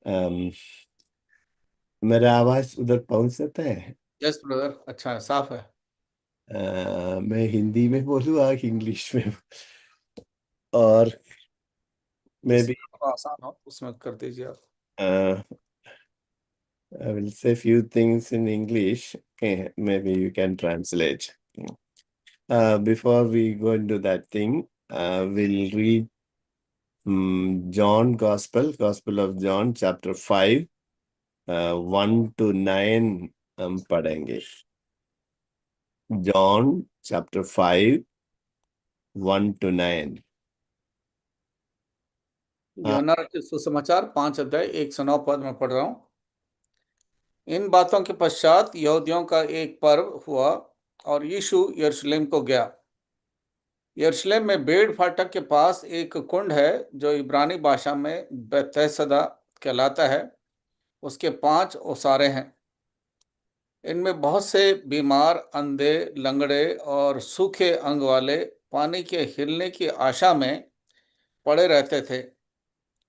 अम, मेरा आवाज उधर पहुंच सकता है? यस ब्रदर, अच्छा है, साफ है। मैं हिंदी में बोलूँ कि इंग्लिश में? और मैं भी जिसमें आपको आसान हो उसमें कर दीजिए आप। I will say few things in English. Okay, maybe you can translate. Before we go into that thing, we'll read Gospel of John, chapter 5, 1 to 9 हम पढ़ेंगे। John, chapter 5, 1 to 9। हाँ, यूहन्ना रचित सुसमाचार 5 अध्याय 1 से 9 पद में पढ़ रहा हूँ। इन बातों के पश्चात यहूदियों का एक पर्व हुआ और यीशु यरूशलेम को गया। यरूशलेम में भेड़ फाटक के पास एक कुंड है जो इब्रानी भाषा में बेतहसदा कहलाता है। उसके 5 ओसारे हैं। इनमें बहुत से बीमार, अंधे, लंगड़े और सूखे अंग वाले पानी के हिलने की आशा में पड़े रहते थे,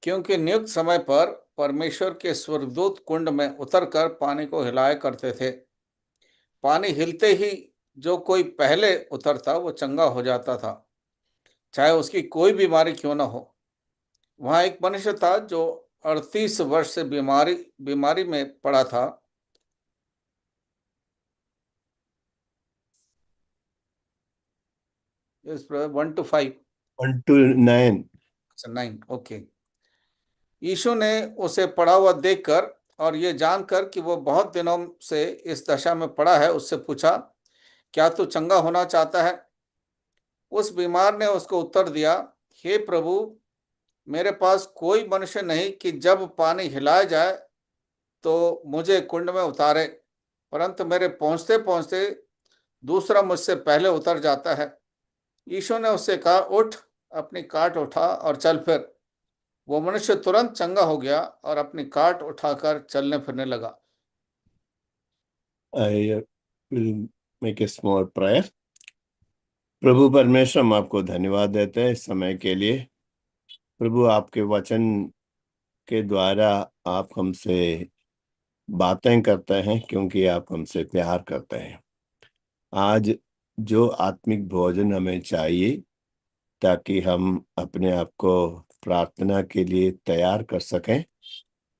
क्योंकि नियुक्त समय पर परमेश्वर के स्वर्गदूत कुंड में उतरकर पानी को हिलाया करते थे। पानी हिलते ही जो कोई पहले उतरता वो चंगा हो जाता था, चाहे उसकी कोई बीमारी क्यों न हो। वहां एक मनुष्य था जो 38 वर्ष से बीमारी बीमारी में पड़ा था। इस 1 to 5। 1 to 9। अच्छा, 9, ओके। यीशु ने उसे पड़ा हुआ देखकर और ये जानकर कि वो बहुत दिनों से इस दशा में पड़ा है, उससे पूछा, क्या तू चंगा होना चाहता है? उस बीमार ने उसको उत्तर दिया, हे प्रभु, मेरे पास कोई मनुष्य नहीं कि जब पानी हिलाया जाए तो मुझे कुंड में उतारे, परंतु मेरे पहुंचते पहुंचते दूसरा मुझसे पहले उतर जाता है। यीशु ने उससे कहा, उठ, अपनी काट उठा और चल फिर। वो मनुष्य तुरंत चंगा हो गया और अपनी काट उठाकर चलने फिरने लगा। I will make a small prayer. प्रभु परमेश्वर, हम आपको धन्यवाद देते हैं इस समय के लिए। प्रभु, आपके वचन के द्वारा आप हमसे बातें करते हैं क्योंकि आप हमसे प्यार करते हैं। आज जो आत्मिक भोजन हमें चाहिए ताकि हम अपने आप को प्रार्थना के लिए तैयार कर सकें,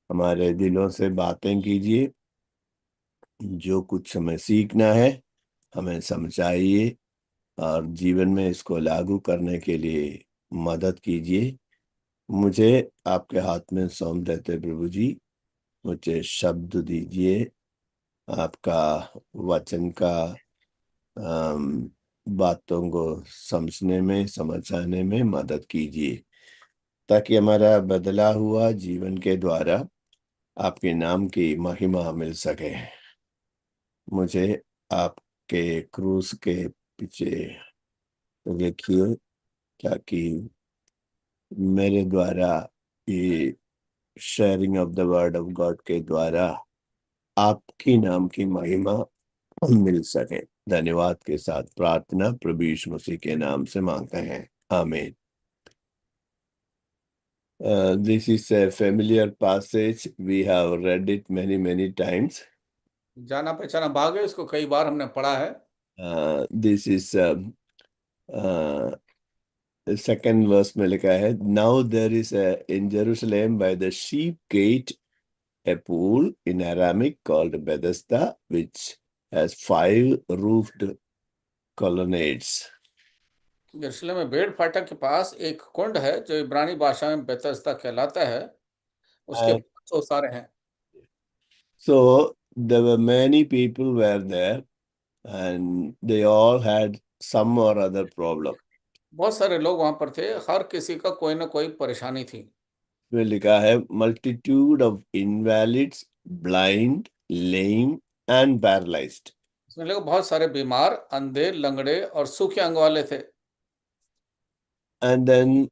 हमारे दिलों से बातें कीजिए। जो कुछ हमें सीखना है हमें समझाइए और जीवन में इसको लागू करने के लिए मदद कीजिए। मुझे आपके हाथ में सौंप देते प्रभु जी। मुझे शब्द दीजिए, आपका वचन का अम, बातों को समझने में, समझाने में मदद कीजिए, ताकि हमारा बदला हुआ जीवन के द्वारा आपके नाम की महिमा मिल सके। मुझे आपके क्रूस के पीछे देखिए, ताकि मेरे द्वारा ये sharing of the word of God के द्वारा आपकी नाम की महिमा मिल सके। धन्यवाद के साथ प्रार्थना प्रभु यीशु मसीह के नाम से मांगते हैं, आमीन। This is a familiar passage. We have read it many times. जाना पहचाना भाग है, इसको कई बार हमने पढ़ा है। This is uh, second verse में लिखा है, Now there is in Jerusalem by the sheep gate a pool in Aramaic called Bethesda, which has 5 roofed colonnades. यरूशलेम में भेड़ फाटक के पास एक कुंड है जो इब्रानी भाषा में बेतहसदा कहलाता है। उसके And 5 ओसारे हैं। so there were many people were there, and they all had some or other problem. बहुत सारे लोग वहां पर थे, हर किसी का कोई ना कोई परेशानी थी। में लिखा है, multitude of invalids, blind, lame and paralyzed. इसमें लोग बहुत सारे बीमार, अंधे, लंगड़े और सूखे अंग वाले थे। And then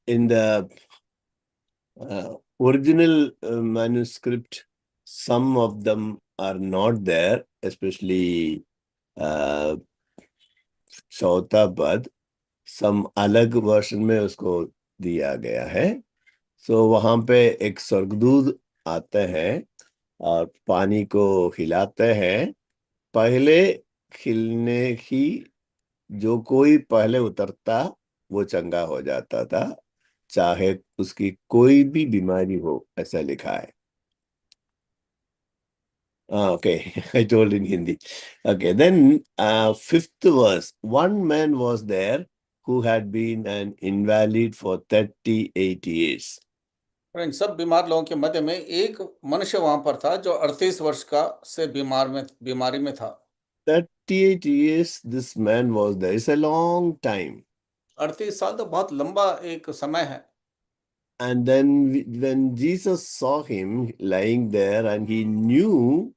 in the original manuscript, some of them are not there, especially uh, चौथा पद, some अलग वर्शन में उसको दिया गया है। सो वहां पे एक स्वर्गदूत आते हैं और पानी को हिलाते हैं। पहले खिलने ही जो कोई पहले उतरता वो चंगा हो जाता था, चाहे उसकी कोई भी बीमारी हो, ऐसा लिखा है। Okay, I told in Hindi. Okay, then fifth verse. One man was there who had been an invalid for 38 years. और इन सब बीमार लोगों के मध्य में एक मनुष्य वहां पर था जो 38 वर्ष का से बीमारी में था। 38 years this man was there. It's a long time. 38 साल तो बहुत लंबा एक समय है। And then when Jesus saw him lying there and he knew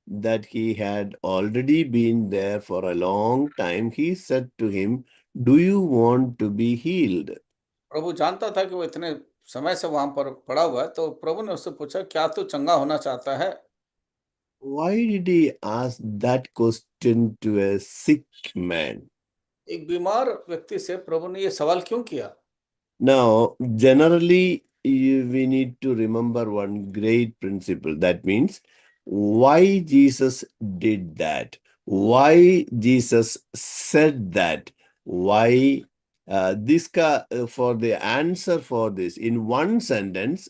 that he had already been there for a long time, he said to him, "Do you want to be healed?" प्रभु जानता था कि वो इतने समय से वहां पर पड़ा हुआ है, तो प्रभु ने उससे पूछा, क्या तू चंगा होना चाहता है? Why did he ask that question to a sick man? एक बीमार व्यक्ति से प्रभु ने ये सवाल क्यों किया? Now, generally, we need to remember one great principle. That means why Jesus did that, why Jesus said that, why for the answer for this in one sentence,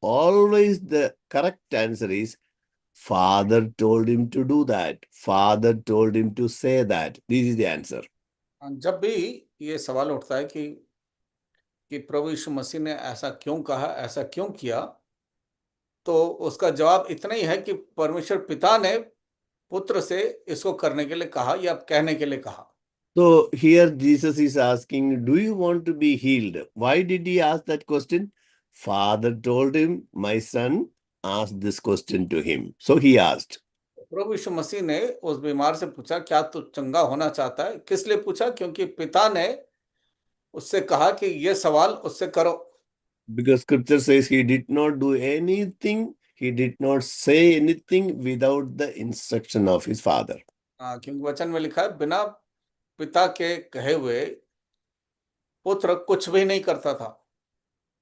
always the correct answer is Father told him to do that. Father told him to say that. This is the answer. जब भी ये सवाल उठता है कि प्रभु यीशु मसीह ने ऐसा क्यों कहा, ऐसा क्यों किया, तो उसका जवाब इतना ही है कि परमेश्वर पिता ने पुत्र से इसको करने के लिए कहा या कहने के लिए कहा। So here Jesus is asking, do you want to be healed? Why did he ask that question? Father told him, my son, ask this question to him. So he asked. प्रभु यीशु मसीह ने उस बीमार से पूछा, क्या तू चंगा होना चाहता है? किस लिए पूछा? क्योंकि पिता ने उससे कहा कि ये सवाल उससे करो। Because scripture says he did not do anything, he did not say anything without the instruction of his father. क्योंकि वचन में लिखा है, बिना पिता के कहे हुए पुत्र कुछ भी नहीं करता था।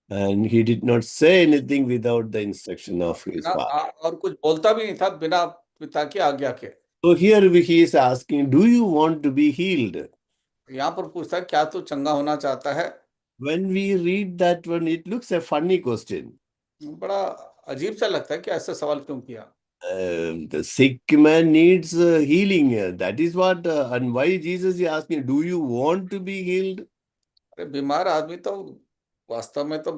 And he did not say anything without the instruction of his बिना father. और कुछ बोलता भी नहीं था बिना पिता की आज्ञा के। So here he is asking, do you want to be healed? यहाँ पर पूछता है, क्या तू चंगा होना चाहता है? When we read that one, it looks a funny question. बड़ा अजीब सा लगता है कि ऐसा सवाल क्यों किया। The sick man needs healing. That is what, and why Jesus is asking, do you want to be healed? अरे बीमार आदमी तो वास्तव में तो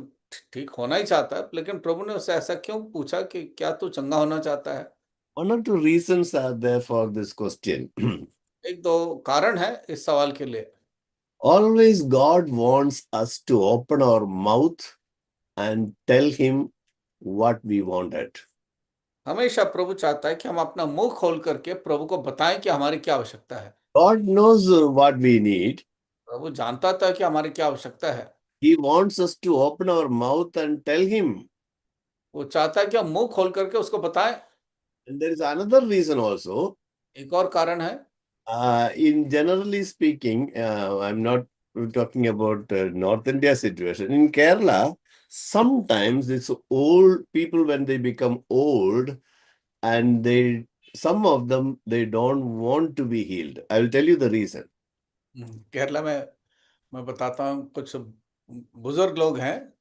ठीक होना ही चाहता है, लेकिन प्रभु ने उससे ऐसा क्यों पूछा कि क्या तू चंगा होना चाहता है? One or two reasons are there for this question. एक दो कारण है इस सवाल के लिए। Always God wants us to open our mouth and tell him what we wanted. हमेशा प्रभु चाहता है कि हम अपना मुंह खोल करके प्रभु को बताएं कि हमारी क्या आवश्यकता है। God knows what we need. प्रभु जानता था कि हमारी क्या आवश्यकता है। He wants us to open our mouth and tell him. वो चाहता है कि हम मुंह खोल करके उसको बताएं। And there is another reason also. एक और कारण है। In generally speaking, I'm not talking about North India situation. In Kerala, sometimes it's old people when they become old, and some of them they don't want to be healed. I will tell you the reason. Kerala में मैं बताता हूँ, कुछ बुजुर्ग लोग हैं,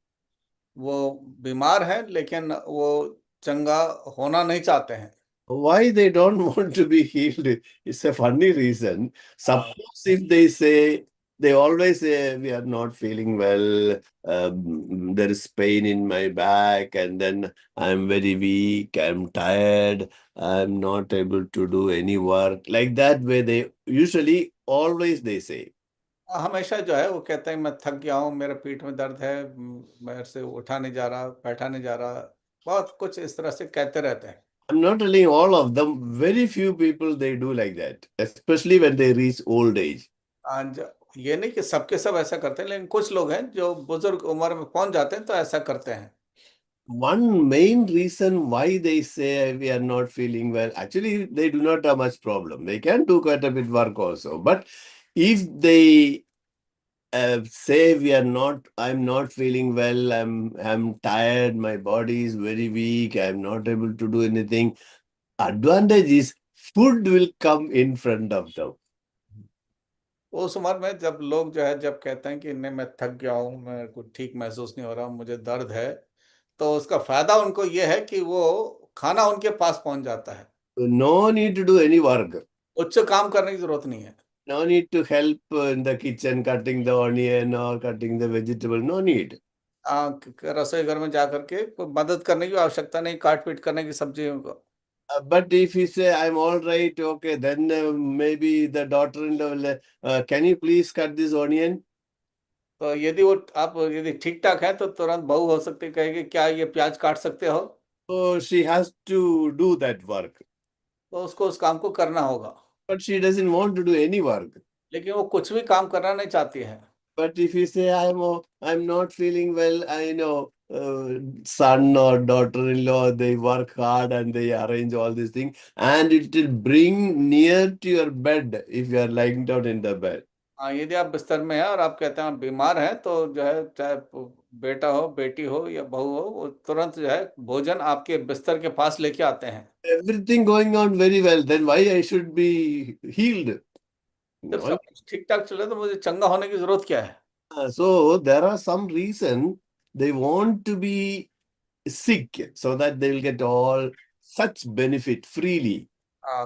वो बीमार हैं लेकिन वो चंगा होना नहीं चाहते हैं। Why they don't want to be healed? It's a funny reason. Suppose if they say, they always say, we are not feeling well, there is pain in my back, and then I'm very weak, I'm tired, I'm not able to do any work. Like that way, they usually always they say. हमेशा जो है वो कहते हैं, मैं थक गया हूँ, मेरे पीठ में दर्द है, मेरे से उठा नहीं जा रहा, बैठा नहीं जा रहा, बहुत कुछ इस तरह से कहते रहते हैं। I'm not telling all of them, very few people they do like that, especially when they reach old age. आज ये नहीं कि सबके सब ऐसा करते हैं, लेकिन कुछ लोग हैं जो बुजुर्ग उम्र में पहुंच जाते हैं तो ऐसा करते हैं। One main reason why they say we are not feeling well, actually they do not have much problem. They can do quite a bit work also. But if they say we are not, I'm not feeling well, I'm tired, my body is very weak, I'm not able to do anything. Advantage is food will come in front of them. उस उम्र में जब लोग जो है जब कहते हैं कि नहीं मैं थक गया हूँ, मैं कुछ ठीक महसूस नहीं हो रहा, मुझे दर्द है, तो उसका फायदा उनको ये है कि वो खाना उनके पास पहुंच जाता है। So no need to do any work. उससे काम करने की जरूरत नहीं है। No need to help in the kitchen cutting the onion or cutting the vegetable. No need. रसोई घर में जा करके कोई मदद करने की आवश्यकता नहीं, काट पीट करने की सब्जियों को। But if you say, I'm all right, okay, then maybe the daughter-in-law will, can you please cut this onion? तो यदि वो आप यदि ठीक ठाक है तो तुरंत बहू हो सकती है, कहेगी क्या ये प्याज काट सकते हो? So she has to do that work. तो उसको उस काम को करना होगा। But she doesn't want to do any work. लेकिन वो कुछ भी काम करना नहीं चाहती है। But if you say, I'm not feeling well, I know son or daughter-in-law, they work hard and they arrange all these things, and it will bring near to your bed if you are lying down in the bed. हाँ, यदि आप बिस्तर में हैं और आप कहते हैं आप बीमार हैं, तो जो है चाहे बेटा हो, बेटी हो या बहू हो, वो तुरंत जो है भोजन आपके बिस्तर के पास लेके आते हैं। Everything going on very well, then why I should be healed? जब No. सब कुछ ठीक ठाक चले तो मुझे चंगा होने की जरूरत क्या है? So there are some reason they want to be sick so that they will get all such benefit freely.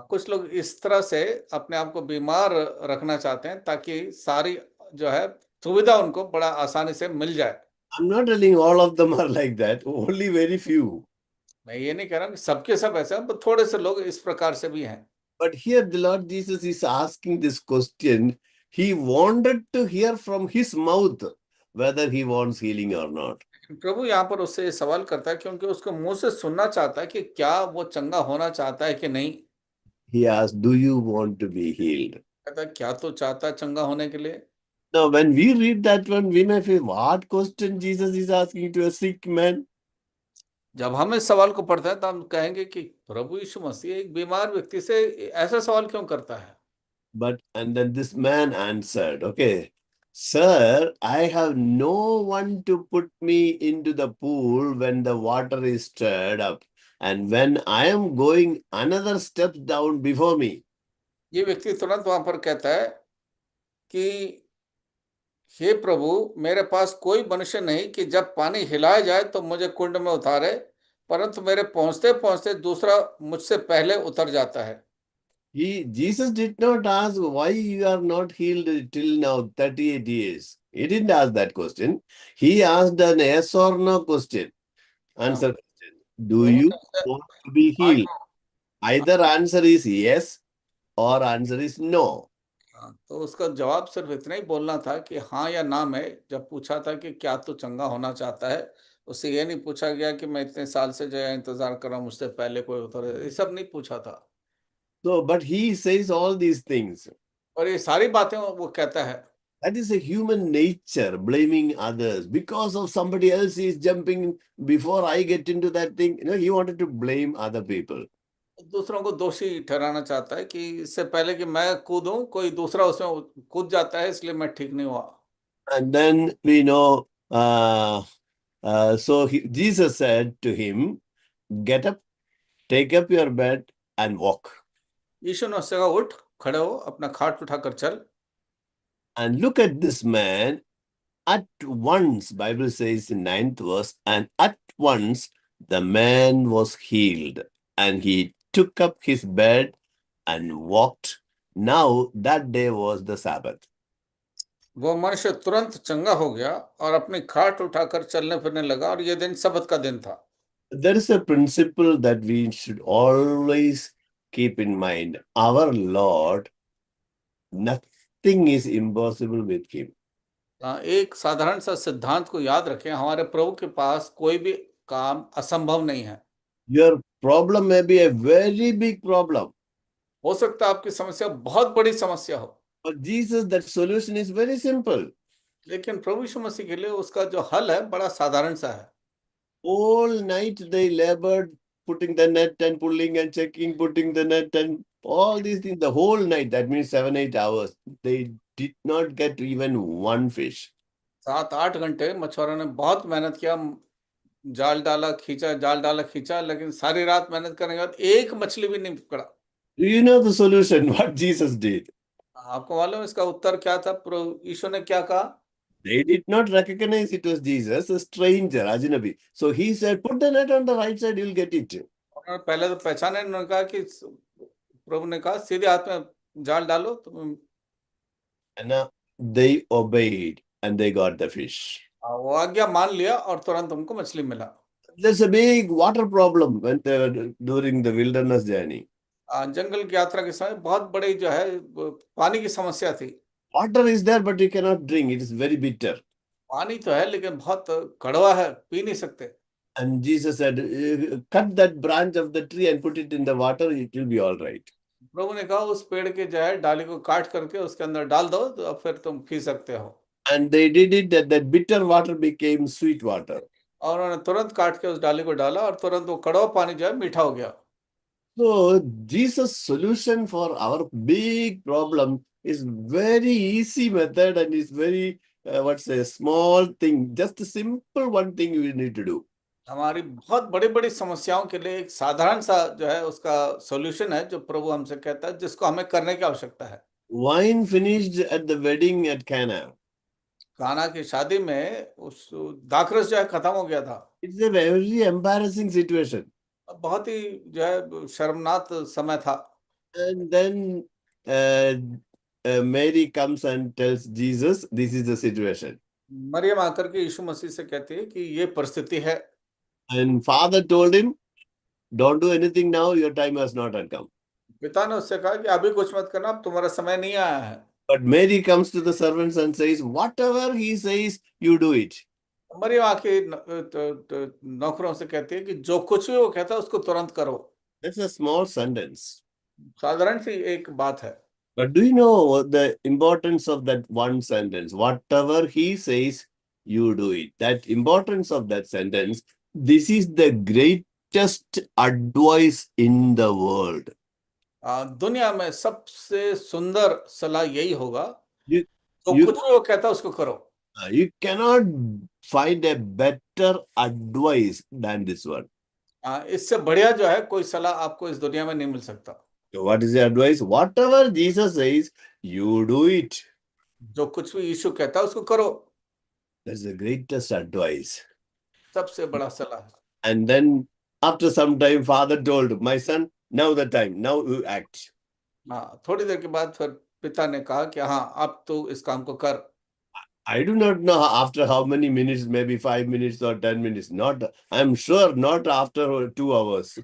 कुछ लोग इस तरह से अपने आप को बीमार रखना चाहते हैं ताकि सारी जो है सुविधा उनको बड़ा आसानी से मिल जाए। I'm not telling all of them are like that, only very few. मैं ये नहीं कह रहा हूँ कि सबके सब ऐसे हैं, पर थोड़े से लोग इस प्रकार से भी हैं। But here the Lord Jesus is asking this question. He wanted to hear from his mouth whether he wants healing or not. प्रभु यहाँ पर उससे ये सवाल करता है क्योंकि उसको मुंह से सुनना चाहता है कि क्या वो चंगा होना चाहता है कि नहीं। He asked, do you want to be healed? कहता है क्या तो चाहता है चंगा होने के लिए? Now, when we read that one, we may feel, what question Jesus is asking to a sick man? जब हम इस सवाल को पढ़ते हैं तो हम कहेंगे कि प्रभु यीशु मसीह एक बीमार व्यक्ति से ऐसा सवाल क्यों करता है? And then this man answered, okay, sir, I have no one to put me into the pool when the water is stirred up, and when I am going another step down before me. ये व्यक्ति तुरंत वहां पर कहता है कि हे प्रभु, मेरे पास कोई मनुष्य नहीं कि जब पानी हिलाया जाए तो मुझे कुंड में उतारे, परंतु मेरे पहुंचते पहुंचते दूसरा मुझसे पहले उतर जाता है। Jesus did not ask why you are not healed till now, 38 years. He didn't ask that question. He asked an yes or no question. हाँ, Answer question. Do you उन्होंने उससे want to be हाँ healed? No Either answer is yes or answer is no. हाँ, तो उसका जवाब सिर्फ इतना ही बोलना था कि हाँ या ना में। जब पूछा था कि क्या तू चंगा होना चाहता है, उससे ये नहीं पूछा गया कि मैं इतने साल से जो है इंतजार कर रहा हूँ, मुझसे पहले कोई उतर, ये सब नहीं पूछा था। So, but he says all these things. और ये सारी बातें वो कहता है। That is a human nature, blaming others. Because of somebody else is jumping before I get into that thing. He wanted to blame other people. दूसरों को दोषी ठहराना चाहता है कि इससे पहले कि मैं कूदूं कोई दूसरा उसमें कूद जाता है, इसलिए मैं ठीक नहीं हुआ। And then we know, Jesus said to him, get up, take up your bed and walk. यीशु ने उससे कहा, उठ, खड़े हो, अपना खाट उठाकर चल। And look at this man. At once, Bible says in 9th verse, and at once the man was healed, and he took up his bed and walked. Now that day was the Sabbath. वो मनुष्य तुरंत चंगा हो गया और अपनी खाट उठाकर चलने फिरने लगा, और ये दिन सबत का दिन था। There is a principle that we should always keep in mind. Our Lord, nothing is impossible with him. एक साधारण सा सिद्धांत को याद रखें, हमारे प्रभु के पास कोई भी काम असंभव नहीं है। Your problem may be a very big problem. हो सकता है आपकी समस्या बहुत बड़ी समस्या हो, For Jesus, that solution is very simple. लेकिन प्रभु यीशु मसीह के लिए उसका जो हल है बड़ा साधारण सा है। All night they labored, putting the net and pulling and checking, putting the net and All these things, the whole night, that means 7-8 hours, they did not get even one fish. 7-8 घंटे मछुआरों ने बहुत मेहनत किया, जाल डाला खींचा, लेकिन सारी रात मेहनत करने के बाद एक मछली भी नहीं पकड़ा। Do you know the solution? What Jesus did? आपको मालूम है इसका उत्तर क्या था? यीशु ने क्या कहा? They did not recognize it was Jesus, a stranger, Ajnabi. So he said, put the net on the right side, you'll get it. उन्होंने पहले तो पहचाने, उन्होंने कहा कि प्रभु ने कहा सीधे हाथ में जाल डालो तो And now they obeyed and they got the fish. वो आज्ञा मान लिया और तुरंत उनको मछली मिला। There's a big water problem when they were during the wilderness journey. जंगल की यात्रा के समय बहुत बड़ी जो है पानी की समस्या थी। Water is there, but you cannot drink. It is very bitter. पानी तो है लेकिन बहुत कड़वा है, पी नहीं सकते। And Jesus said, cut that branch of the tree and put it in the water, it will be all right. प्रभु ने कहा उस पेड़ के जो है डाली को काट करके उसके अंदर डाल दो तो फिर तुम पी सकते हो। And they did it, that bitter water became sweet water. और उन्होंने तुरंत काट के उस डाली को डाला और तुरंत वो कड़वा पानी जो है मीठा हो गया। So Jesus' solution for our big problem is very easy method and is very, what's a small thing, just a simple one thing we need to do. हमारी बहुत बड़ी बड़ी समस्याओं के लिए एक साधारण सा जो है उसका सॉल्यूशन है जो प्रभु हमसे कहता है, जिसको हमें करने की आवश्यकता है। Wine finished at the wedding at Cana. काना की शादी में उस दाखरस जो है खत्म हो गया था। It's a very embarrassing situation. बहुत ही जो है शर्मनाक समय था। And then Mary comes and tells Jesus, this is the situation. Maryam आकर के यीशु मसीह से कहती है कि ये परिस्थिति है। And Father told him, don't do anything now, your time has not yet come. पिता ने उससे कहा कि अभी कुछ मत करना, अब तुम्हारा समय नहीं आया है। But Mary comes to the servants and says, whatever he says, you do it. Maryam आके नौकरों से कहती है कि जो कुछ भी वो कहता है उसको तुरंत करो। That's a small sentence. साधारण सी एक बात है। But do you know the importance of that one sentence? Whatever he says, you do it. That importance of that sentence, this is the greatest advice in the world. दुनिया में सबसे सुंदर सलाह यही होगा, You, तो you, कुछ भी वो कहता है उसको करो। you cannot find a better advice than this one. इससे बढ़िया जो है कोई सलाह आपको इस दुनिया में नहीं मिल सकता। So what is the advice? Whatever Jesus says, you do it. जो कुछ भी यीशु कहता है उसको करो। That's the greatest advice. सबसे बड़ा सलाह है। And then after some time, Father told, my son, now the time, now you act. थोड़ी देर के बाद फिर पिता ने कहा कि हाँ अब तू इस काम को कर। I do not know after how many minutes, maybe 5 minutes or 10 minutes. Not, I'm sure not after 2 hours.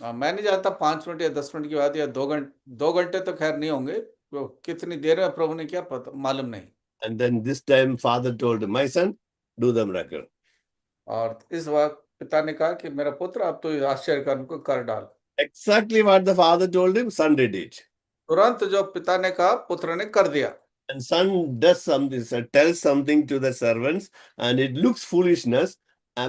मैं नहीं जानता 5 मिनट या 10 मिनट के बाद या 2 घंटे तो खैर नहीं होंगे, तो कितनी देर में प्रभु ने क्या पता मालूम नहीं। And then this time Father told, my son, do the miracle. और इस वक्त पिता ने कहा कि मेरा पुत्र अब तो इस आश्चर्य कर्म को कर डाल। Exactly what the father told him, son did it. तुरंत जो पिता ने कहा पुत्र ने कर दिया। And son does something, tells something to the servants, and it looks foolishness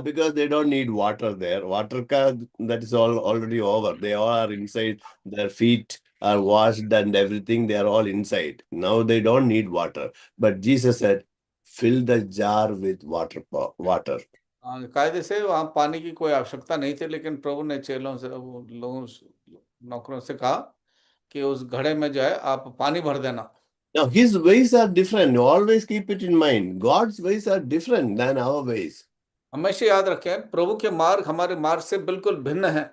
because they don't need water there. Water that is all already over. They all are inside. Their feet are washed and everything. They are all inside. Now they don't need water. But Jesus said, fill the jar with water. कायदे से वहां पानी की कोई आवश्यकता नहीं थी, लेकिन प्रभु ने चेलों से लोगों नौकरों से कहा कि उस घड़े में जो है आप पानी भर देना। Now his ways are different. Always keep it in mind. God's ways are different than our ways. हमेशा याद रखें प्रभु के मार्ग हमारे मार्ग से बिल्कुल भिन्न है।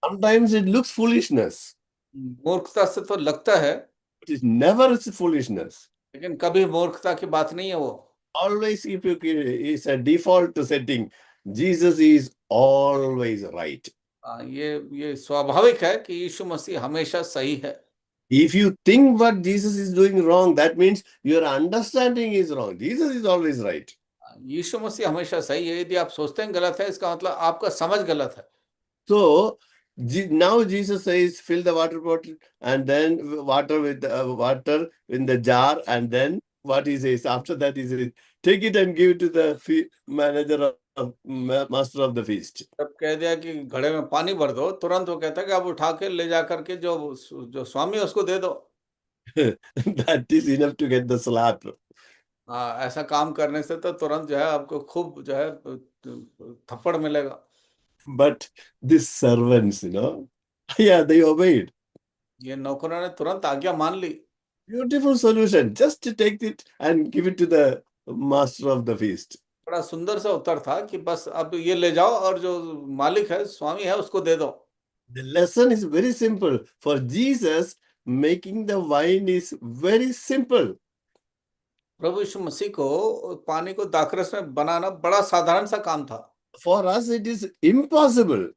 Sometimes it looks foolishness. मूर्खता से तो लगता है, It is never foolishness. लेकिन कभी मूर्खता की बात नहीं है वो। Always, if you is a default setting, Jesus is always right. ये स्वाभाविक है कि यीशु मसीह हमेशा सही है। If you think what Jesus is doing wrong, that means your understanding is wrong. Jesus is always right. यीशु मसीह हमेशा सही है। यदि आप सोचते हैं गलत है, इसका मतलब आपका समझ गलत है। So now Jesus says, fill the water bottle and then water with water in the jar, and then what he says after that is, take it and give it to the manager master of the feast. जब कह दिया कि घड़े में पानी भर दो, तुरंत वो कहता है कि आप उठा के ले जा करके जो जो स्वामी है उसको दे दो। That is enough to get the slap. हाँ, ऐसा काम करने से तो तुरंत जो है आपको खूब जो है थप्पड़ मिलेगा। But these servants, yeah, they obeyed. ये नौकरों ने तुरंत आज्ञा मान ली। Beautiful solution. Just to take it and give it to the master of the feast. बड़ा सुंदर सा उत्तर था कि बस अब ये ले जाओ और जो मालिक है, स्वामी है, उसको दे दो। The lesson is very simple. For Jesus, making the wine is very simple. प्रभु यीशु मसीह को पानी को दाखरस में बनाना बड़ा साधारण सा काम था। For us, it is impossible.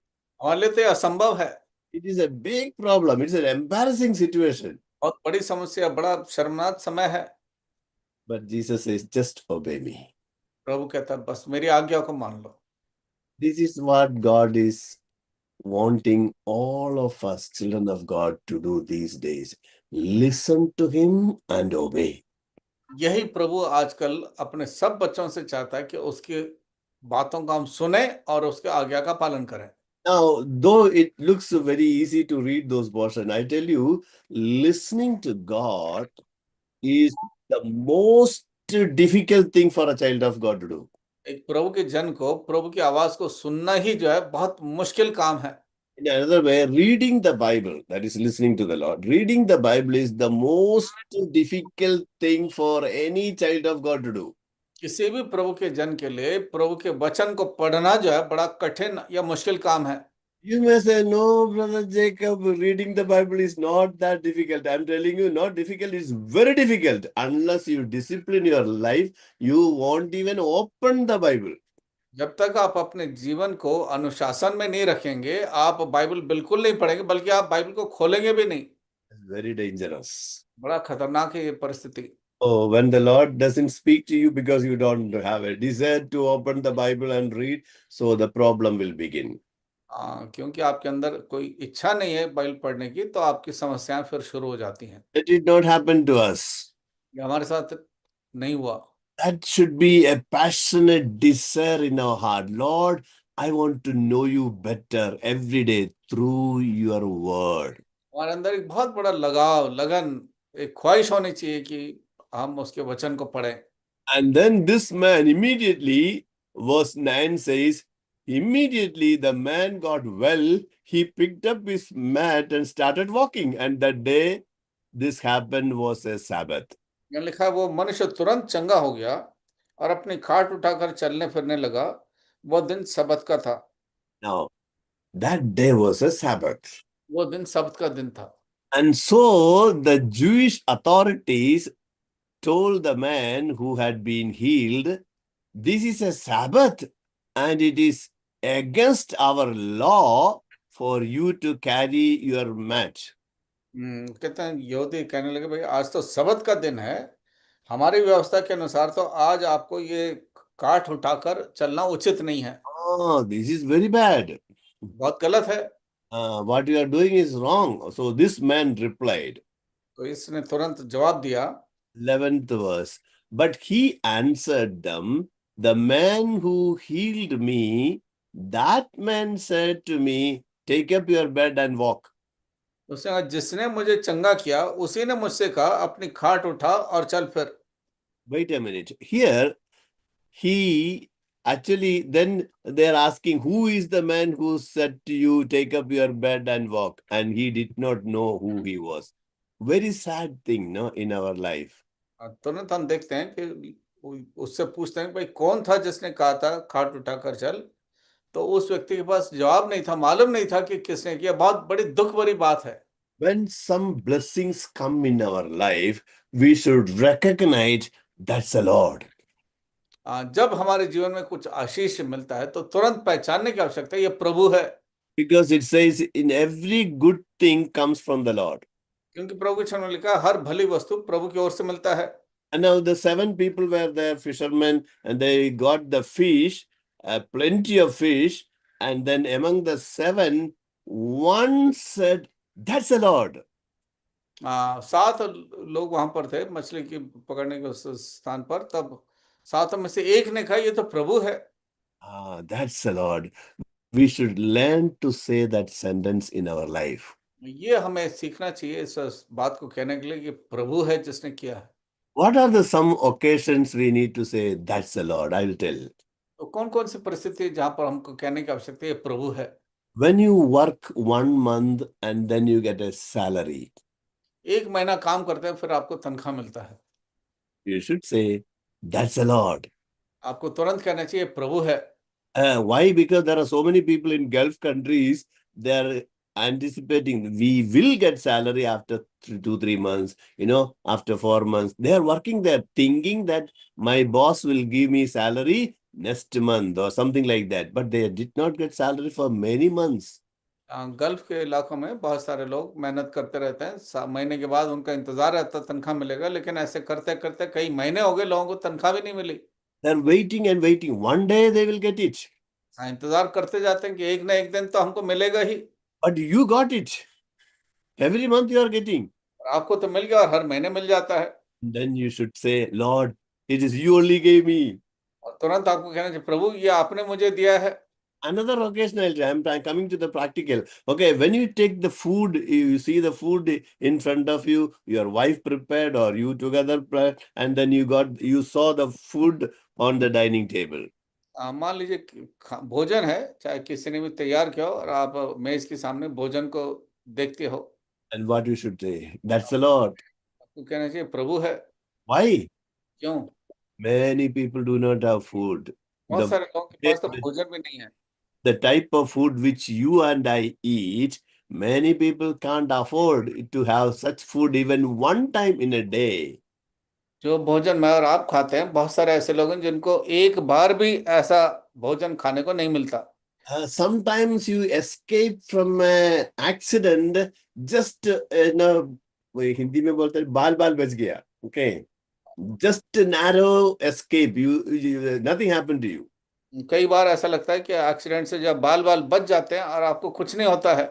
हमारे लिए तो ये असंभव है। It is a big problem. It's an embarrassing situation. बहुत बड़ी समस्या, बड़ा शर्मनाक समय है। But Jesus says, just obey me. प्रभु कहता है बस मेरी आज्ञा को मान लो। This is what God is wanting all of us, children of God, to do these days. Listen to Him and obey. यही प्रभु आजकल अपने सब बच्चों से चाहता है कि उसकी बातों को हम सुने और उसके आज्ञा का पालन करें। Now, though it looks very easy to read those portions, I tell you, listening to God is the most difficult thing for a child of God to do. एक प्रभु के जन को प्रभु की आवाज को सुनना ही जो है बहुत मुश्किल काम है। In another way, reading the Bible, that is listening to the Lord, reading the Bible is the most difficult thing for any child of God to do. किसी भी प्रभु के जन के लिए प्रभु के वचन को पढ़ना जो है बड़ा कठिन या मुश्किल काम है। You may say, no, Brother Jacob, reading the Bible is not that difficult. I'm telling you, not difficult, it's very difficult. Unless you discipline your life, you won't even open the Bible. जब तक आप अपने जीवन को अनुशासन में नहीं रखेंगे, आप बाइबल बिल्कुल नहीं पढ़ेंगे, बल्कि आप बाइबल को खोलेंगे भी नहीं। It's very dangerous. बड़ा खतरनाक है ये परिस्थिति। Oh, when the Lord doesn't speak to you because you don't have a desire to open the Bible and read, so the problem will begin. क्योंकि आपके अंदर कोई इच्छा नहीं है बाइबल पढ़ने की, तो आपकी समस्याएं फिर शुरू हो जाती हैं। It did not happen to us. ये हमारे साथ नहीं हुआ। That should be a passionate desire in our heart. Lord, I want to know you better every day through your word. हमारे अंदर एक बहुत बड़ा लगाव, लगन, एक ख्वाहिश होनी चाहिए कि हम उसके वचन को पढ़ें। And then this man immediately, verse 9 says, immediately the man got well, he picked up his mat and started walking. And that day this happened was a Sabbath. यहाँ लिखा है वो मनुष्य तुरंत चंगा हो गया और अपनी खाट उठाकर चलने फिरने लगा। वो दिन सबत का था। Now, that day was a Sabbath. वो दिन सबत का दिन था। And so the Jewish authorities told the man who had been healed, this is a Sabbath and it is against our law for you to carry your mat. कहते हैं यहूदी कहने लगे भाई आज तो सबत का दिन है, हमारी व्यवस्था के अनुसार तो आज आपको ये काठ उठाकर चलना उचित नहीं है। Oh, this is very bad. बहुत गलत है। What you are doing is wrong. So this man replied, तो इसने तुरंत जवाब दिया। 11th verse, but he answered them, the man who healed me, that man said to me, take up your bed and walk. उसने कहा जिसने मुझे चंगा किया उसी ने मुझसे कहा अपनी खाट उठा और चल फिर। Wait a minute. Here, he actually, then they're asking, who is the man who said to you, take up your bed and walk? And he did not know who he was. Very sad thing, no, in our life. तुरंत हम देखते हैं कि उससे पूछते हैं भाई कौन था जिसने कहा था खाट उठाकर चल। तो उस व्यक्ति के पास जवाब नहीं था, मालूम नहीं था कि किसने किया। बहुत बड़ी दुख भरी बात है। When some blessings come in our life, we should recognize that's the Lord. जब हमारे जीवन में कुछ आशीष मिलता है तो तुरंत पहचानने की आवश्यकता है ये प्रभु है। Because it says in every good thing comes from the Lord. क्योंकि प्रभु के वचन में लिखा है हर भली वस्तु प्रभु की ओर से मिलता है। And now the 7 people were there, fishermen, and they got the fish, plenty of fish. And then among the 7, one said, that's the Lord. 7 लोग वहां पर थे मछली की पकड़ने के उस स्थान पर। तब 7 में से एक ने कहा ये तो प्रभु है। Ah, that's the Lord. We should learn to say that sentence in our life. ये हमें सीखना चाहिए इस बात को कहने के लिए कि प्रभु है जिसने किया है। What are the some occasions we need to say, that's the Lord? I will tell. तो कौन कौन सी परिस्थिति है जहां पर हमको कहने की आवश्यकता है ये प्रभु है? When you work 1 month and then you get a salary, एक महीना काम करते हैं फिर आपको तनख्वाह मिलता है, you should say, that's the Lord. आपको तुरंत कहना चाहिए प्रभु है। Why? Because there are so many people in Gulf countries, they are anticipating we will get salary after 2 3 months, after 4 months. They are working there thinking that my boss will give me salary next month or something like that. But they did not get salary for many months. Gulf के इलाकों में बहुत सारे लोग मेहनत करते रहते हैं, महीने के बाद उनका इंतजार रहता है तनख्वाह मिलेगा, लेकिन ऐसे करते करते कई महीने हो गए, लोगों को तनख्वाह भी नहीं मिली। They're waiting and waiting. One day they will get it. हाँ, इंतजार करते जाते हैं कि एक ना एक दिन तो हमको मिलेगा ही। But you got it. Every month you are getting. और आपको तो मिल गया और हर महीने मिल जाता है। Then you should say, Lord, it is you only gave me. और तुरंत आपको कहना चाहिए प्रभु ये आपने मुझे दिया है। Another occasion, I'm coming to the practical. Okay, when you take the food, you see the food in front of you, your wife prepared or you together prepared, and then you saw the food on the dining table. मान लीजिए कि भोजन है, चाहे किसी ने भी तैयार किया हो और आप मेज के सामने भोजन को देखते हो, And what you should say? That's the Lord. आपको कहना चाहिए प्रभु है। Why? क्यों? Many people do not have food. बहुत The, सारे लोगों के पास तो भोजन भी नहीं है। the type of food which you and I eat, many people can't afford to have such food even one time in a day. जो भोजन मैं और आप खाते हैं, बहुत सारे ऐसे लोग हैं जिनको एक बार भी ऐसा भोजन खाने को नहीं मिलता। Sometimes you escape from an accident just वो हिंदी में बोलते हैं बाल बाल बच गया. Okay, just a narrow escape. Nothing happened to you. कई बार ऐसा लगता है कि एक्सीडेंट से जब बाल बाल बच जाते हैं और आपको कुछ नहीं होता है,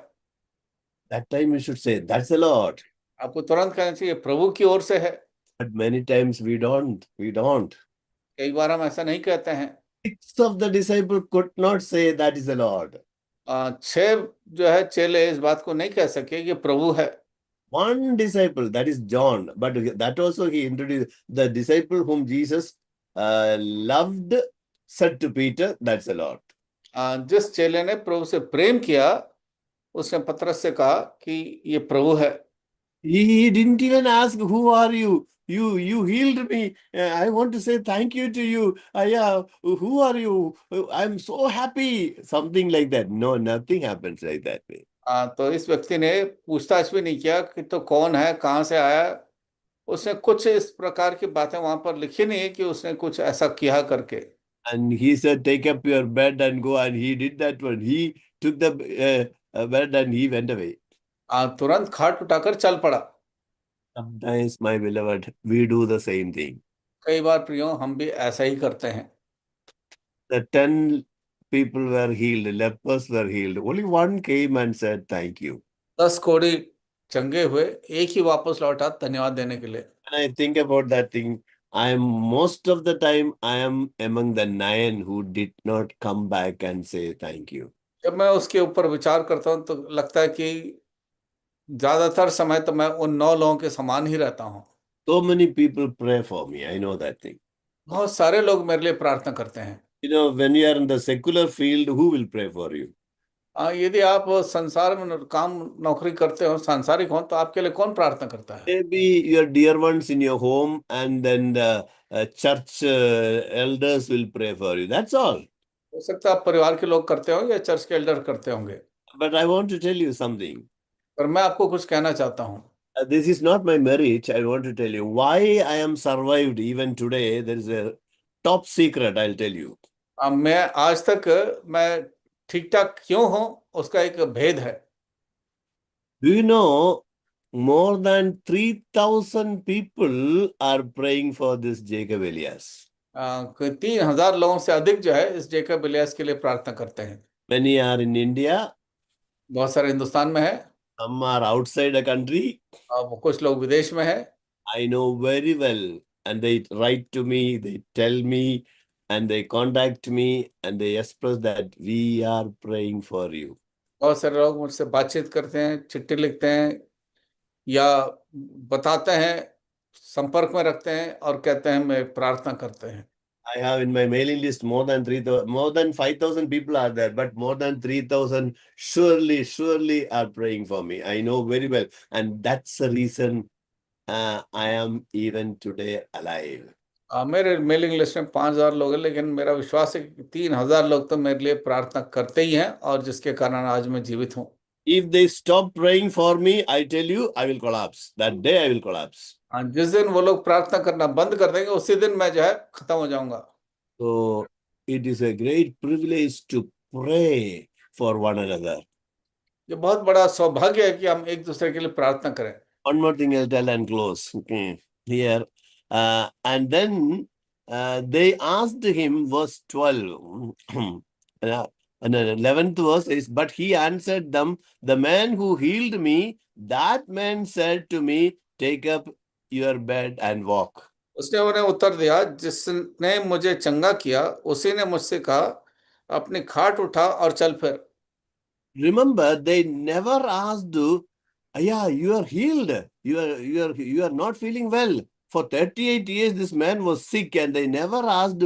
That time you should say, that's the Lord. आपको तुरंत कहना चाहिए प्रभु की ओर से है। But many times we don't. We don't. कई बार हम ऐसा नहीं कहते हैं। 6 of the disciples could not say that is the Lord. छह जो है चेले इस बात को नहीं कह सके कि प्रभु है। One disciple, that is John, but that also he introduced the disciple whom Jesus loved, said to Peter, that's the Lord. जिस चेले ने प्रभु से प्रेम किया, उसने पतरस से कहा कि ये प्रभु है। He didn't even ask, who are you? You healed me. I want to say thank you to you. Yeah, who are you? I'm so happy. Something like that. No, nothing happens like that way. तो इस व्यक्ति ने पूछताछ भी नहीं किया कि तो कौन है, कहाँ से आया। उसने कुछ इस प्रकार की बातें वहां पर लिखी नहीं है कि उसने कुछ ऐसा किया करके। And he said, take up your bed and go. And he did that one. He took the bed and he went away. तुरंत खाट उठाकर चल पड़ा। Sometimes, my beloved, we do the same thing. कई बार प्रियो हम भी ऐसा ही करते हैं। The 10 people were healed, lepers were healed. Only one came and said, thank you. 10 कोढ़ी चंगे हुए, एक ही वापस लौटा धन्यवाद देने के लिए। When I think about that thing, most of the time, I am among the 9 who did not come back and say thank you. जब मैं उसके ऊपर विचार करता हूँ तो लगता है कि ज्यादातर समय तो मैं उन 9 लोगों के समान ही रहता हूँ। So many people pray for me. I know that thing. बहुत सारे लोग मेरे लिए प्रार्थना करते हैं। When you are in the secular field, who will pray for you? यदि आप संसार में काम नौकरी करते हो, सांसारिक हो, तो आपके लिए कौन प्रार्थना करता है? Maybe your dear ones in your home, and then the church elders will pray for you. That's all. हो सकता है आप परिवार के लोग करते हो या चर्च के एल्डर करते होंगे। But I want to tell you something. पर मैं आपको कुछ कहना चाहता हूँ। This is not my merit. I want to tell you why I am survived even today. There is a top secret, I'll tell you. मैं आज तक मैं ठीक ठाक क्यों हूँ, उसका एक भेद है। Do you know more than 3,000 people are praying for this Jacob Elias? कोई 3,000 लोगों से अधिक जो है इस जेकब इलियास के लिए प्रार्थना करते हैं। Many are in India, बहुत सारे हिंदुस्तान में है, some are outside the country. कुछ लोग विदेश में है। I know very well, and they write to me, they tell me, and they contact me and they express that we are praying for you. बहुत सारे लोग मुझसे बातचीत करते हैं, चिट्ठी लिखते हैं या बताते हैं, संपर्क में रखते हैं और कहते हैं मैं प्रार्थना करते हैं। I have in my mailing list more than 3,000, more than 5,000 people are there, but more than 3,000 surely are praying for me. I know very well, and that's the reason I am even today alive. मेरे mailing list में 5,000 लोग हैं, लेकिन मेरा विश्वास है कि 3,000 लोग तो मेरे लिए प्रार्थना करते ही हैं, और जिसके कारण आज मैं जीवित हूँ। If they stop praying for me, I tell you, I will collapse. That day I will collapse. जिस दिन वो लोग प्रार्थना करना बंद कर देंगे, उसी दिन मैं जो है खत्म हो जाऊंगा। So it is a great privilege to pray for one another. ये बहुत बड़ा सौभाग्य है कि हम एक दूसरे के लिए प्रार्थना करें। One more thing I'll tell and close. Okay. Here. And then they asked him, verse 12, and the 11th verse is, but he answered them, the man who healed me, that man said to me, take up your bed and walk. उसने उन्हें उत्तर दिया, जिसने मुझे चंगा किया उसी ने मुझसे कहा, अपनी खाट उठा और चल फिर। Remember, they never asked, yeah, you are healed. You are not feeling well. For 38 years, this man was sick, and they never asked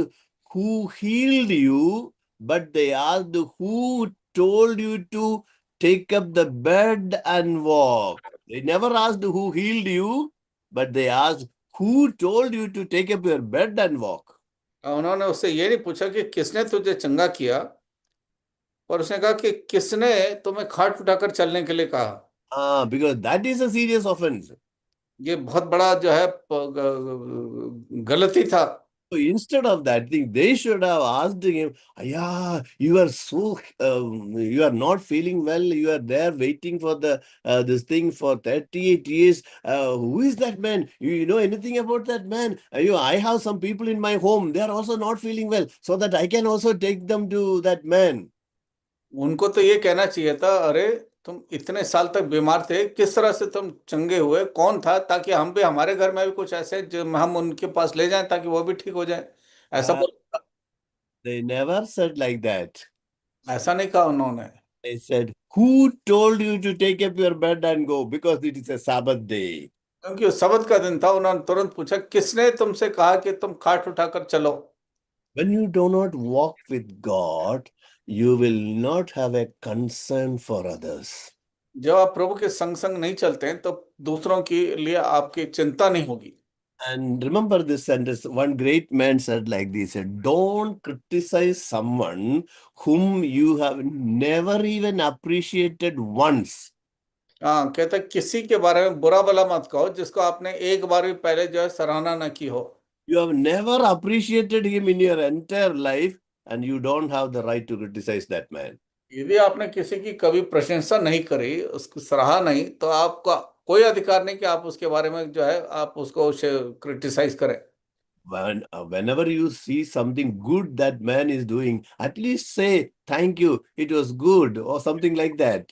who healed you, but they asked who told you to take up the bed and walk. They never asked who healed you, but they asked who told you to take up your bed and walk. उन्होंने उससे ये नहीं पूछा कि किसने तुझे चंगा किया, पर उसने कहा कि किसने तुम्हें खाट उठाकर चलने के लिए कहा। Because that is a serious offense. ये बहुत बड़ा जो है गलती था। So instead of that thing, they should have asked him, yeah, you are so, you are not feeling well. You are there waiting for the this thing for 38 years. Who is that man? You know anything about that man? I have some people in my home. They are also not feeling well, so that I can also take them to that man. उनको तो ये कहना चाहिए था, अरे तुम इतने साल तक बीमार थे, किस तरह से तुम चंगे हुए, कौन था, ताकि हम भी, हमारे घर में भी कुछ ऐसे जो हम उनके पास ले जाएं ताकि वो भी ठीक हो जाए। ऐसा Uh, बोल, they never said like that. ऐसा नहीं कहा उन्होंने। They said, who told you to take up your bed and go? Because it is a Sabbath day. क्योंकि उस सबत का दिन था, उन्होंने तुरंत पूछा, किसने तुमसे कहा कि तुम खाट उठाकर चलो। When you do not walk with God, you will not have a concern for others. जब आप प्रभु के संग संग नहीं चलते हैं, तो दूसरों के लिए आपकी चिंता नहीं होगी। And remember this sentence, one great man said like this, said, don't criticize someone whom you have never even appreciated once. हाँ, कहता है, किसी के बारे में बुरा भला मत कहो जिसको आपने एक बार भी पहले जो है सराहना न की हो। You have never appreciated him in your entire life, and you don't have the right to criticize that man. यदि आपने किसी की कभी प्रशंसा नहीं करी, उसकी सराहा नहीं, तो आपका कोई अधिकार नहीं कि आप उसके बारे में जो है आप उसको क्रिटिसाइज करें। Whenever you see something good that man is doing, at least say, thank you, it was good, or something like that.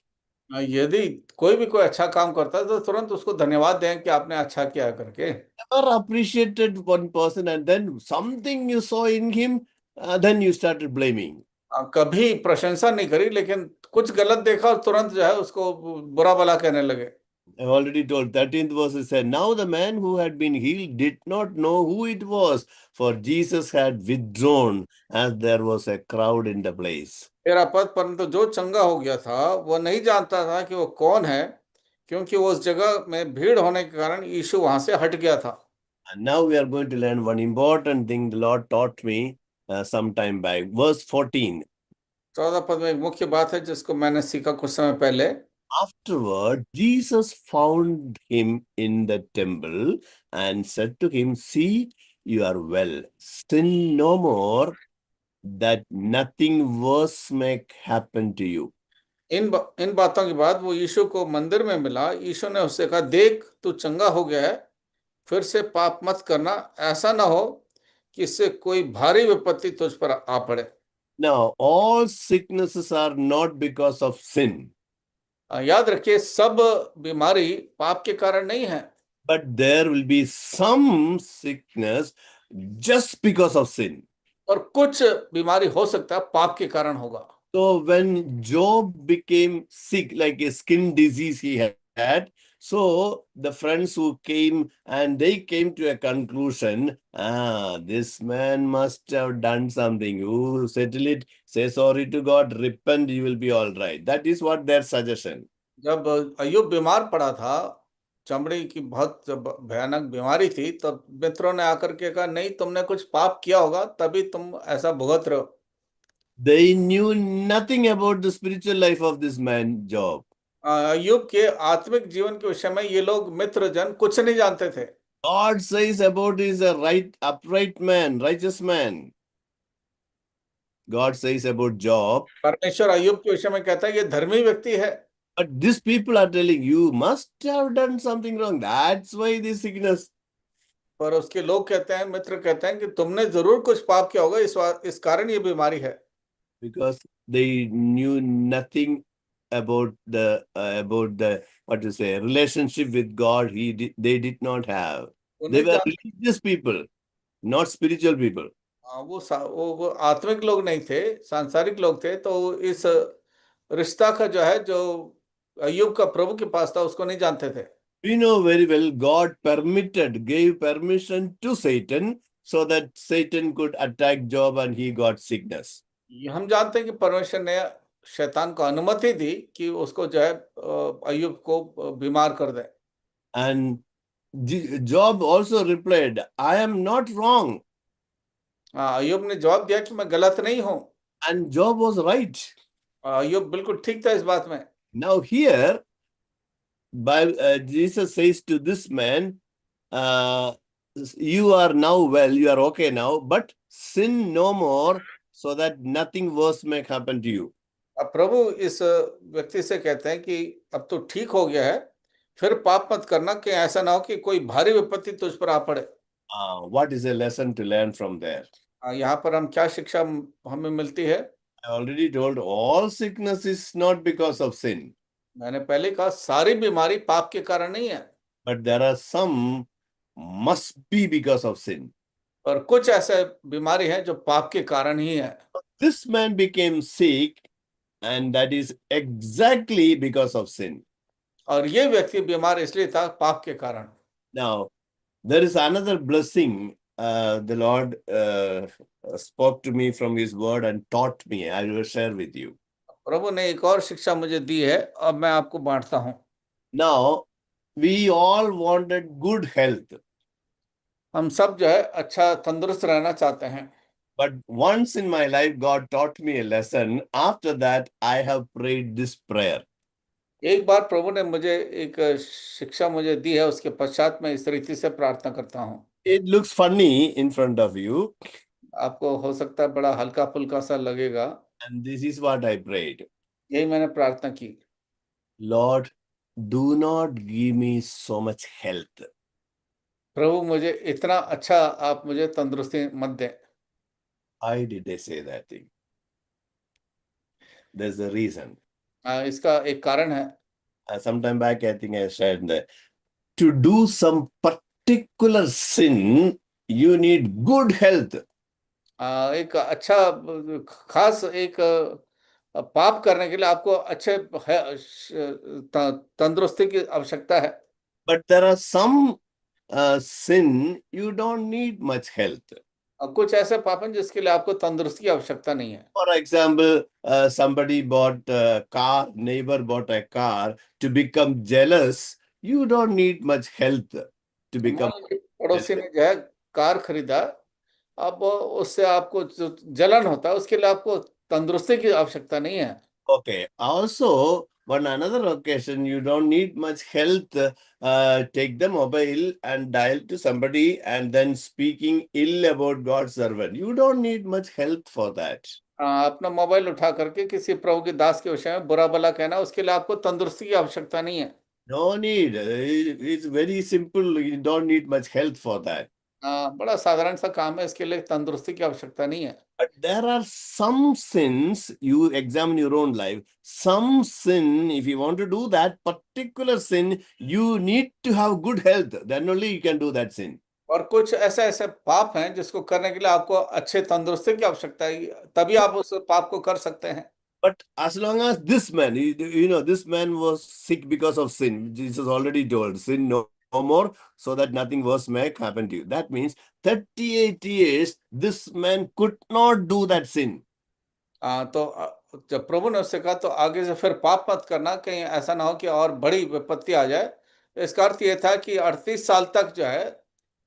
यदि कोई भी कोई अच्छा काम करता है तो तुरंत उसको धन्यवाद दें कि आपने अच्छा किया करके। Never appreciated one person, and then something you saw in him, then you started blaming. कभी प्रशंसा नहीं करी, लेकिन कुछ गलत देखा और तुरंत जो है उसको बुरा भला कहने लगे। I've already told, 13th verse it said, now the man who had been healed did not know who it was, for Jesus had withdrawn as there was a crowd in the place. तेरा पद, परंतु जो चंगा हो गया था वो नहीं जानता था कि वो कौन है, क्योंकि वो उस जगह में भीड़ होने के कारण यीशु वहां से हट गया था। And now we are going to learn one important thing the Lord taught me some time back. Verse 14. 14 पद में एक मुख्य बात है जिसको मैंने सीखा कुछ समय पहले। Afterward, Jesus found him in the temple and said to him, see, you are well. Sin no more, that nothing worse may happen to you. इन बातों के बाद वो यीशु को मंदिर में मिला। यीशु ने उससे कहा, देख तू चंगा हो गया है, फिर से पाप मत करना, ऐसा ना हो कि इससे कोई भारी विपत्ति तुझ पर आ पड़े। Now, all sicknesses are not because of sin, याद रखिए, सब बीमारी पाप के कारण नहीं है, but there will be some sickness just because of sin. और कुछ बीमारी हो सकता है पाप के कारण होगा। So when Job became sick, like a skin disease he had, so the friends who came and they came to a conclusion, this man must have done something. You settle it, say sorry to God, repent, you will be all right. That is what their suggestion. जब अय्यूब बीमार पड़ा था, चमड़ी की बहुत जब भयानक बीमारी थी, तब मित्रों ने आकर के कहा नहीं, तुमने कुछ पाप किया होगा तभी तुम ऐसा भुगत रहे हो। They knew nothing about the spiritual life of this man, Job. अय्यूब के आत्मिक जीवन के विषय में ये लोग मित्र जन कुछ नहीं जानते थे। God says about is a right, upright man, righteous man. God says about Job. परमेश्वर अय्यूब के विषय में कहता है ये धर्मी व्यक्ति है, But these people are telling you must have done something wrong. That's why this sickness. पर उसके लोग कहते हैं, मित्र कहते हैं कि तुमने जरूर कुछ पाप किया होगा, इस कारण ये बीमारी है। Because they knew nothing about the what to say relationship with God. They did not have. वो They नहीं were जानते। religious people, not spiritual people. वो आत्मिक लोग नहीं थे, सांसारिक लोग थे, तो इस रिश्ता का जो है, जो अय्यूब का प्रभु के पास था, उसको नहीं जानते थे। We know very well God gave permission to Satan so that Satan could attack Job and he got sickness. ये हम जानते हैं कि परमेश्वर ने शैतान को अनुमति दी कि उसको जो है अय्यूब को बीमार कर दे। And Job also replied, I am not wrong. हाँ, अय्यूब ने जवाब दिया कि मैं गलत नहीं हूँ। And Job was right. अय्यूब बिल्कुल ठीक था इस बात में। Now here, Jesus says to this man, you are now well, you are okay now, but sin no more so that nothing worse may happen to you. अब प्रभु इस व्यक्ति से कहते हैं कि अब तो ठीक हो गया है, फिर पाप मत करना कि ऐसा ना हो कि कोई भारी विपत्ति तुझ पर आ पड़े। What is a lesson to learn from there? यहाँ पर हम क्या शिक्षा हमें मिलती है? I already told all sickness is not because of sin, मैंने पहले कहा सारी बीमारी पाप के कारण नहीं है, but there are some must be because of sin. और कुछ ऐसे बीमारी है जो पाप के कारण ही है। This man became sick, and that is exactly because of sin. और ये व्यक्ति बीमार इसलिए था पाप के कारण। Now, there is another blessing the Lord spoke to me from His Word and taught me. I will share with you. प्रभु ने एक और शिक्षा मुझे दी है, अब मैं आपको बांटता हूँ। Now, we all wanted good health, हम सब जो है अच्छा तंदुरुस्त रहना चाहते हैं। but once in my life, God taught me a lesson. After that, I have prayed this prayer. एक बार प्रभु ने मुझे एक शिक्षा मुझे दी है, उसके पश्चात मैं इस रीति से प्रार्थना करता हूँ। It looks funny in front of you, आपको हो सकता है बड़ा हल्का फुल्का सा लगेगा। and this is what I prayed. यही मैंने प्रार्थना की। Lord, do not give me so much health. प्रभु मुझे इतना अच्छा आप मुझे तंदुरुस्ती मत दें। Why did I say that thing? There's a reason. इसका एक कारण है। Some time back, I think I shared that to do some particular sin, you need good health. एक अच्छा खास एक पाप करने के लिए आपको अच्छे तंदुरुस्ती की आवश्यकता है। But there are some sin, you don't need much health. और कुछ ऐसे पाप हैं जिसके लिए आपको तंदुरुस्ती की आवश्यकता नहीं है। For example, somebody bought a car, neighbor bought a car to become jealous. You don't need much health to become मान लीजिए पड़ोसी jealous. ने जो है कार खरीदा, अब उससे आपको जो जलन होता है उसके लिए आपको तंदुरुस्ती की आवश्यकता नहीं है। Okay. Also, on another occasion, you don't need much health. Take the mobile and dial to somebody and then speaking ill about God's servant. You don't need much health for that. अपना mobile उठा करके किसी प्रभु के दास के विषय में बुरा भला कहना, उसके लिए आपको तंदुरुस्ती की आवश्यकता नहीं है। No need. It's very simple. You don't need much health for that. बड़ा साधारण सा काम है, इसके लिए तंदुरुस्ती की आवश्यकता नहीं है। But there are some sins, you examine your own life. Some sin, if you want to do that particular sin, you need to have good health. Then only you can do that sin. और कुछ ऐसे ऐसे पाप हैं जिसको करने के लिए आपको अच्छे तंदुरुस्ती की आवश्यकता है, तभी आप उस पाप को कर सकते हैं। But as long as this man, this man was sick because of sin. Jesus already told, sin no more, so that nothing worse may happen to you. That means 38 years, this man could not do that sin. तो जब प्रभु ने उससे कहा तो आगे से फिर पाप मत करना, कहीं ऐसा ना हो कि और बड़ी विपत्ति आ जाए। इसका अर्थ ये था कि 38 साल तक जो है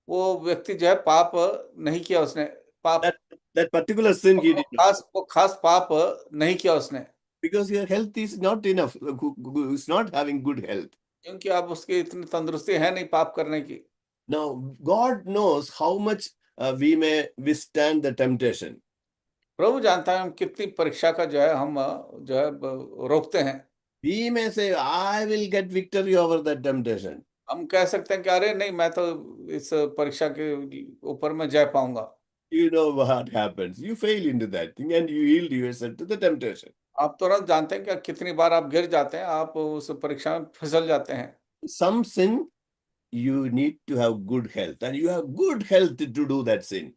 वो व्यक्ति जो है पाप नहीं किया उसने, पाप That that particular sin he did not. वो खास पाप नहीं किया उसने, Because your health is not enough. Who is not having good health. क्योंकि अब उसकी इतनी तंदुरुस्ती है नहीं पाप करने की। Now, God knows how much we may withstand the temptation. प्रभु जानता है हम कितनी परीक्षा का जो है हम जो है रोकते हैं। We may say, I will get victory over that temptation. हम कह सकते हैं कि अरे नहीं, मैं तो इस परीक्षा के ऊपर में जय पाऊंगा। You know what happens. You fail into that thing and you yield yourself to the temptation. आप तुरंत जानते हैं कि कितनी बार आप गिर जाते हैं, आप उस परीक्षा में फिसल जाते हैं। Some sin, you need to have good health, and you have good health to do that sin.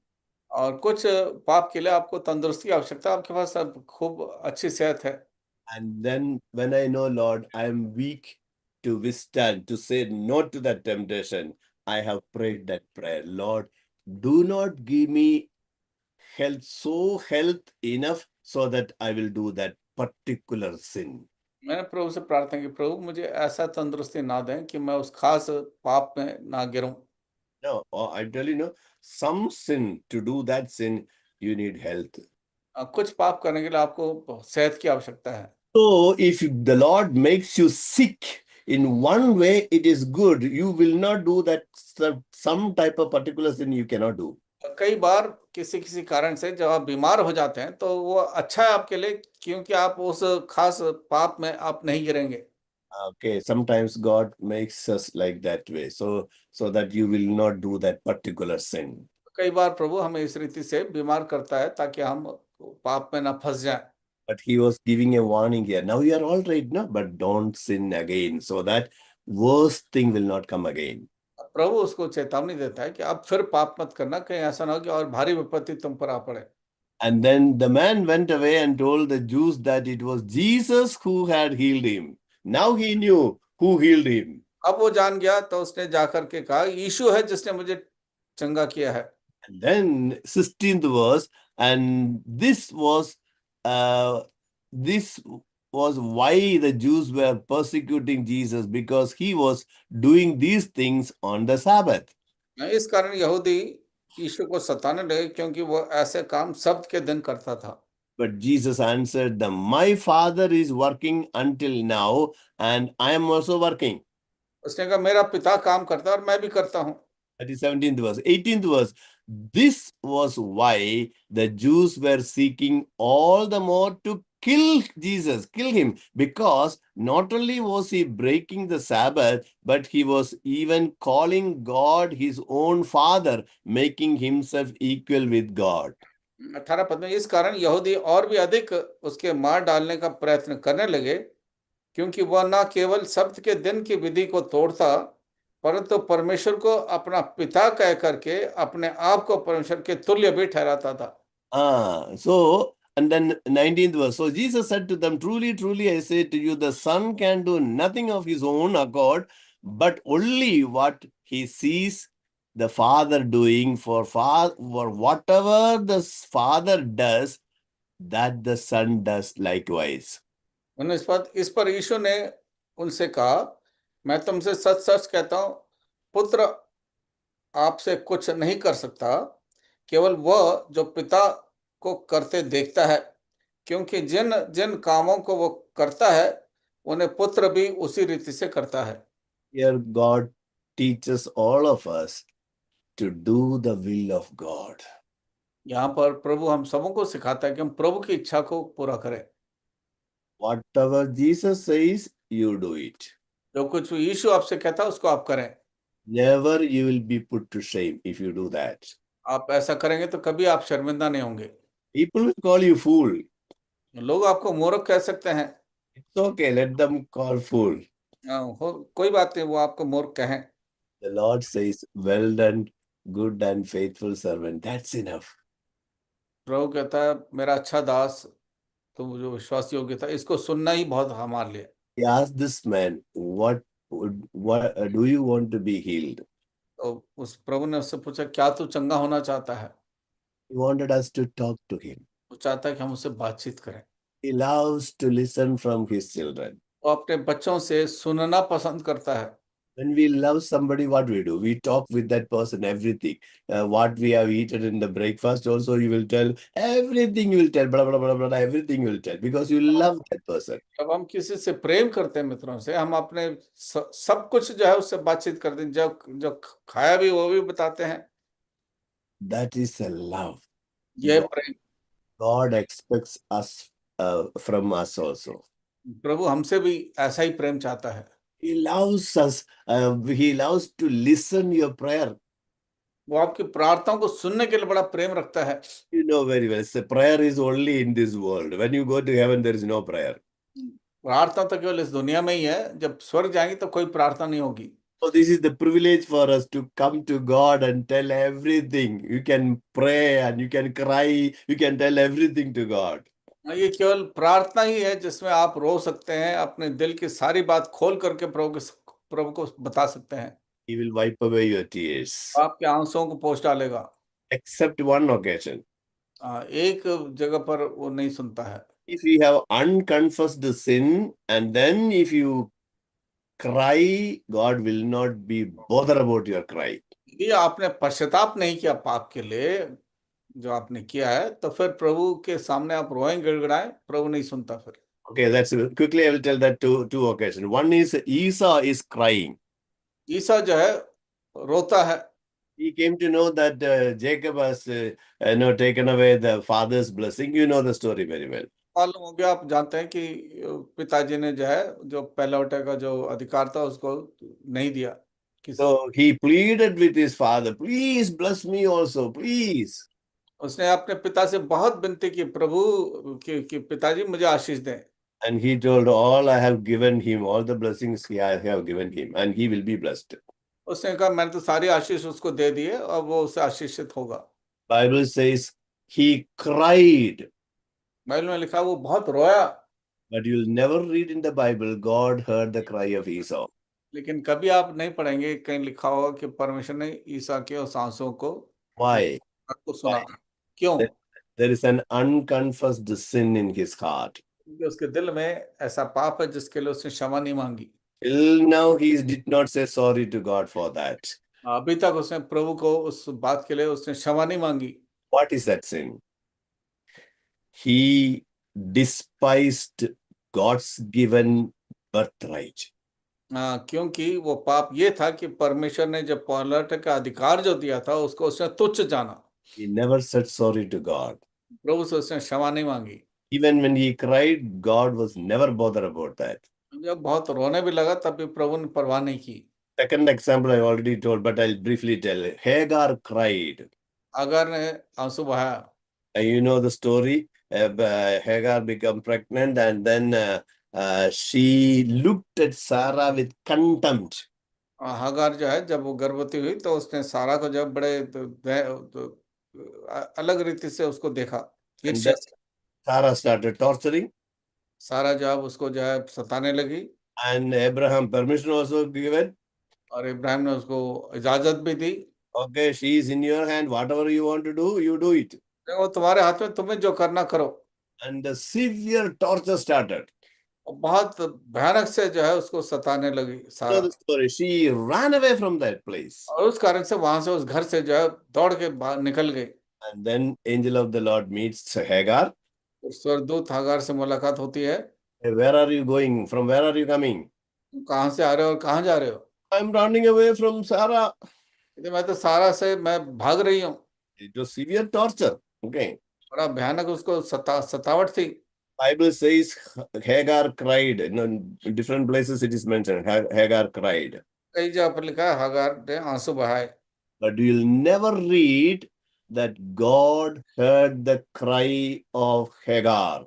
और कुछ पाप के लिए आपको तंदुरुस्ती की आवश्यकता है, आपके पास अब खूब अच्छी सेहत है। And then when I know, Lord, I am weak to withstand, to say no to that temptation, I have prayed that prayer. Lord, do not give me health enough so that I will do that particular sin. मैंने प्रभु से प्रार्थना की, प्रभु मुझे ऐसा तंदुरुस्ती ना दें कि मैं उस खास पाप में ना गिरूं। No, I tell you, no, some sin, to do that sin, you need health. कुछ पाप करने के लिए आपको सेहत की आवश्यकता है। So, if the Lord makes you sick in one way, it is good. You will not do that some type of particular sin you cannot do. कई बार किसी किसी कारण से जब आप बीमार हो जाते हैं तो वो अच्छा है आपके लिए, क्योंकि आप उस खास पाप में आप नहीं गिरेंगे। Okay, sometimes God makes us like that way, so that you will not do that particular sin. कई बार प्रभु हमें इस रीति से बीमार करता है ताकि हम पाप में ना फंस जाएं। But He was giving a warning here. Now you are all right, no? But don't sin again, so that worst thing will not come again. प्रभु उसको चेतावनी देता है कि अब फिर पाप मत करना, कहीं ऐसा ना हो कि और भारी विपत्ति तुम पर आ पड़े। And then the man went away and told the Jews that it was Jesus who had healed him. Now he knew who healed him. अब वो जान गया तो उसने जाकर के कहा, यीशु है जिसने मुझे चंगा किया है। And then 16th verse, and uh, this was why the Jews were persecuting Jesus, because he was doing these things on the Sabbath. इस कारण यहूदी यीशु को सताने लगे, क्योंकि वो ऐसे काम सब्त के दिन करता था। But Jesus answered them, my Father is working until now, and I am also working. उसने कहा मेरा पिता काम करता है और मैं भी करता हूँ। That is 17th verse. 18th verse. This was why the Jews were seeking all the more to kill Jesus, kill him, because not only was he breaking the Sabbath, but he was even calling God his own Father, making himself equal with God. 18 पद में, इस कारण यहूदी और भी अधिक उसके मार डालने का प्रयत्न करने लगे, क्योंकि वह न केवल सब्त के दिन की विधि को तोड़ता, परंतु परमेश्वर को अपना पिता कह करके अपने आप को परमेश्वर के तुल्य भी ठहराता था। And then 19th verse. So Jesus said to them, truly, truly, I say to you, the Son can do nothing of his own accord, but only what he sees the Father doing. For whatever the Father does, that the Son does likewise. 19 पद, इस पर यीशु ने उनसे कहा, मैं तुमसे सच सच कहता हूं, पुत्र आपसे कुछ नहीं कर सकता, केवल वह जो पिता को करते देखता है, क्योंकि जिन जिन कामों को वो करता है उन्हें पुत्र भी उसी रीति से करता है। Here God teaches all of us to do the will of God. यहाँ पर प्रभु हम सबों को सिखाता है कि हम प्रभु की इच्छा को पूरा करें। Whatever Jesus says, you do it. जो कुछ यीशु आपसे कहता है उसको आप करें। Never you will be put to shame if you do that. आप ऐसा करेंगे तो कभी आप शर्मिंदा नहीं होंगे। People will call you fool. लोग आपको मूर्ख कह सकते हैं। It's okay, let them call fool. कोई बात नहीं, वो आपको मूर्ख कहें। The Lord says, well done, good and faithful servant. That's enough. प्रभु कहता है मेरा अच्छा दास, तुम जो विश्वास योग्य था, इसको सुनना ही बहुत हमारे लिए। He asked this man, what do you want to be healed? तो उस प्रभु ने उससे पूछा क्या तू चंगा होना चाहता है? He wanted us to talk to him. वो चाहता है कि हम उससे बातचीत करें। He loves to listen from his children. वो अपने बच्चों से सुनना पसंद करता है। When we love somebody, what we do? We talk with that person everything. What we have eaten in the breakfast, also you will tell everything. You will tell blah blah blah blah blah. Everything you will tell because you love that person. जब हम किसी से प्रेम करते हैं मित्रों से, हम अपने सब कुछ जो है उससे बातचीत करते हैं, जब जो खाया भी वो भी बताते हैं। That is a love. ये प्रेम God expects us from us also. प्रभु हमसे भी ऐसा ही प्रेम चाहता है। He loves us. He loves to listen your prayer. वो आपकी प्रार्थनाओं को सुनने के लिए बड़ा प्रेम रखता है। You know very well. So prayer is only in this world. When you go to heaven, there is no prayer. प्रार्थना तो केवल इस दुनिया में ही है, जब स्वर्ग जाएंगे तो कोई प्रार्थना नहीं होगी। So this is the privilege for us to come to God and tell everything. You can pray and you can cry. You can tell everything to God. ये केवल प्रार्थना ही है जिसमें आप रो सकते हैं, अपने दिल की सारी बात खोल करके प्रभु को बता सकते हैं। He will wipe away your tears. आपके आंसुओं को पोंछ डालेगा। Except one occasion. एक जगह पर वो नहीं सुनता है। If you have unconfessed sin and then if you cry, God will not be bothered about your cry. ये आपने पश्चाताप नहीं किया पाप के लिए जो आपने किया है, तो फिर प्रभु के सामने आप रोएं गिड़गिड़ाएं, प्रभु नहीं सुनता फिर। Okay, that's quickly. I will tell that two occasions. One is Esau is crying. ईसा जो है रोता है। He came to know that Jacob has taken away the father's blessing. You know the story very well. मालूम हो गया, आप जानते हैं कि पिताजी ने जो है जो पहलौठे का जो अधिकार था उसको नहीं दिया। So he pleaded with his father, please bless me also, please. उसने अपने पिता से बहुत विनती की, प्रभु कि पिताजी मुझे आशीष दें। And he told, all I have given him, all the blessings I have given him, and he will be blessed. उसने कहा मैंने तो सारी आशीष उसको दे दी है और वो उससे आशीषित होगा। Bible says he cried. Bible में लिखा वो बहुत रोया। But you'll never read in the Bible, God heard the cry of Esau. लेकिन कभी आप नहीं पढ़ेंगे कहीं लिखा होगा कि परमेश्वर ने ईसा के उस आंसुओं को Why? आपको सुना। क्यों? There is an unconfessed sin in his heart. क्योंकि उसके दिल में ऐसा पाप है जिसके लिए उसने क्षमा नहीं मांगी। Till now, he did not say sorry to God for that. अभी तक उसने प्रभु को उस बात के लिए उसने क्षमा नहीं मांगी। What is that sin? He despised God's given birthright. क्योंकि वो पाप ये था कि परमेश्वर ने जब पहलौठे का अधिकार जो दिया था उसको उसने तुच्छ जाना। He never said sorry to God. प्रभु से उसने क्षमा नहीं मांगी। Even when he cried, God was never bothered about that. जब बहुत रोने भी लगा तब भी प्रभु ने परवाह नहीं की। Second example I already told, but I'll briefly tell. Hagar cried. अगर ने आंसू बहाया। You know the story. Hagar became pregnant and then she looked at Sarah with contempt. Hagar जो है जब वो गर्भवती हुई तो उसने सारा को जब बड़े अलग रीति से उसको देखा, And ईर्ष्या then से। Sarah started torturing. सारा जब उसको जो है सताने लगी And Abraham permission also given. और इब्राहिम ने उसको इजाजत भी दी। Okay, she is in your hand. Whatever you want to do, you do it. वो तुम्हारे हाथ में, तुम्हें जो करना करो। And the severe torture started. और बहुत भयानक से जो है उसको सताने लगी You know सारा। the story. She ran away from that place. और उस कारण से वहां से उस घर से जो है दौड़ के बाहर निकल गई। And then angel of the Lord meets Hagar. और स्वर्गदूत हागार से मुलाकात होती है। Hey, where are you going? From where are you coming? तुम कहाँ से आ रहे हो और कहाँ जा रहे हो? I'm running away from Sarah. कहते, मैं तो सारा से मैं भाग रही हूँ। It was severe torture. Okay. बड़ा भयानक उसको सतावट थी। Bible says Hagar cried. In different places it is mentioned. Hagar cried. कई जगह पर लिखा है हागार ने आंसू बहाए। But you'll never read that God heard the cry of Hagar.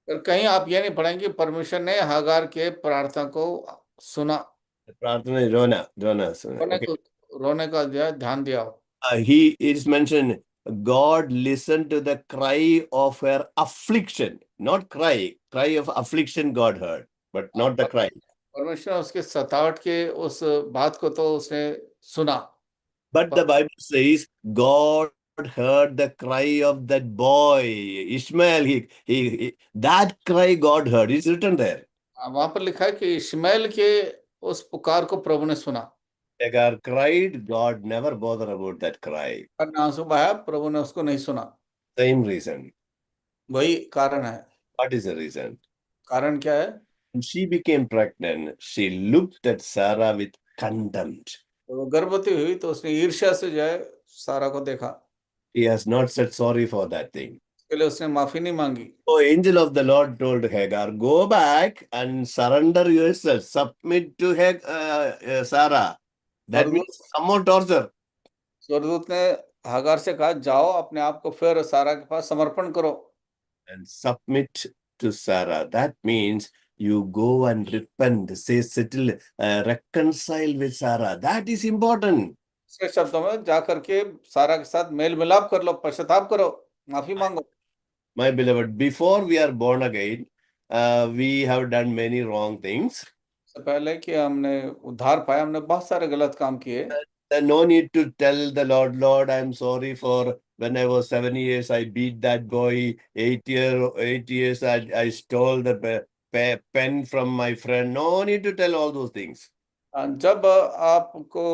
पर कहीं आप ये नहीं पढ़ेंगे परमेश्वर ने हागार के प्रार्थना को सुना। प्रार्थना रोना रोना सुना. रोने Okay. को रोने का जो है ध्यान दिया हो। He is mentioned, God listened to the cry of her affliction, not cry of affliction God heard, but not the cry. परमेश्वर ने उसके सताहट के उस बात को तो उसने सुना। But the Bible says God heard the cry of that boy, Ishmael. That cry God heard. It's written there. वहां पर लिखा है कि इश्माएल के उस पुकार को प्रभु ने सुना। Hagar cried, God never bothered about that cry. और आंसू बहाया, प्रभु ने उसको नहीं सुना। Same reason. वही कारण है। What is the reason? कारण क्या है? When she became pregnant, she looked at Sarah with contempt. तो वो गर्भवती हुई तो उसने ईर्ष्या से जो है सारा को देखा। He has not said sorry for that thing. इसके लिए उसने माफी नहीं मांगी। So angel of the Lord told Hagar, go back and surrender yourself, submit to Sarah. That स्वर्गदूत means some more torture. स्वर्गदूत ने हागार से कहा, जाओ अपने आप को फिर सारा के पास समर्पण करो। And submit to Sarah. That means you go and repent, say, settle, reconcile with Sarah. That is important. दूसरे शब्दों में जा करके सारा के साथ मेल मिलाप कर लो, पश्चाताप करो, माफी मांगो। My beloved, before we are born again, we have done many wrong things. इससे पहले कि हमने उद्धार पाया, हमने बहुत सारे गलत काम किए। Then no need to tell the Lord, Lord, I'm sorry for when I was 7 years, I beat that boy. 8 years, I stole the pen from my friend. No need to tell all those things. जब आपको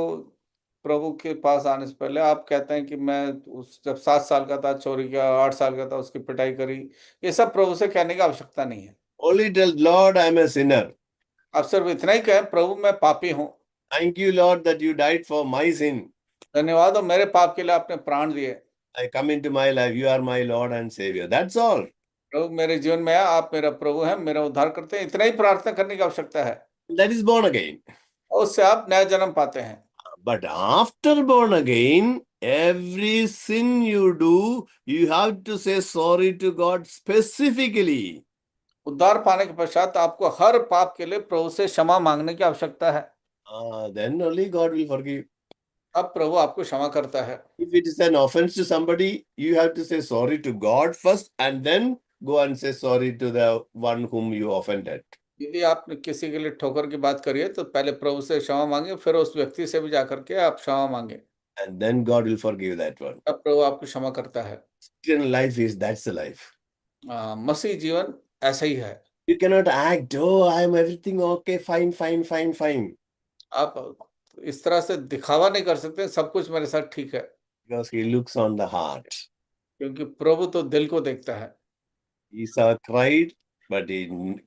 प्रभु के पास आने से पहले आप कहते हैं कि मैं उस जब 7 साल का था चोरी किया, 8 साल का था उसकी पिटाई करी, ये सब प्रभु से कहने की आवश्यकता नहीं है। Only tell, Lord, I'm a sinner. आप सिर्फ इतना ही कहें, प्रभु मैं पापी हूँ, Thank you, Lord, that you died for my sin. धन्यवाद हो मेरे पाप के लिए आपने प्राण दिए। I come into my life. You are my Lord and Savior. That's all. प्रभु मेरे जीवन में है, आप मेरा प्रभु हैं, मेरा उद्धार करते हैं, इतना ही प्रार्थना करने की आवश्यकता है। That is born again. और उससे आप नया जन्म पाते हैं। But after born again, every sin you do, you have to say sorry to God specifically. उद्धार पाने के पश्चात आपको हर पाप के लिए प्रभु से क्षमा मांगने की आवश्यकता है। Then only God will forgive. अब प्रभु आपको क्षमा करता है। If it is an offense to somebody, you have to say sorry to God first and then go and say sorry to the one whom you offended. यदि आपने किसी के लिए ठोकर की बात करी है तो पहले प्रभु से क्षमा मांगे, फिर उस व्यक्ति से भी जाकर के आप क्षमा मांगे, And then God will forgive that one. तब प्रभु आपको क्षमा करता है। Christian life is that's the life. मसीह जीवन ऐसा ही है। You cannot act, oh, I am everything okay, fine, fine, fine, fine. आप इस तरह से दिखावा नहीं कर सकते सब कुछ मेरे साथ ठीक है, Because he looks on the heart. क्योंकि प्रभु तो दिल को देखता है। Esau cried, but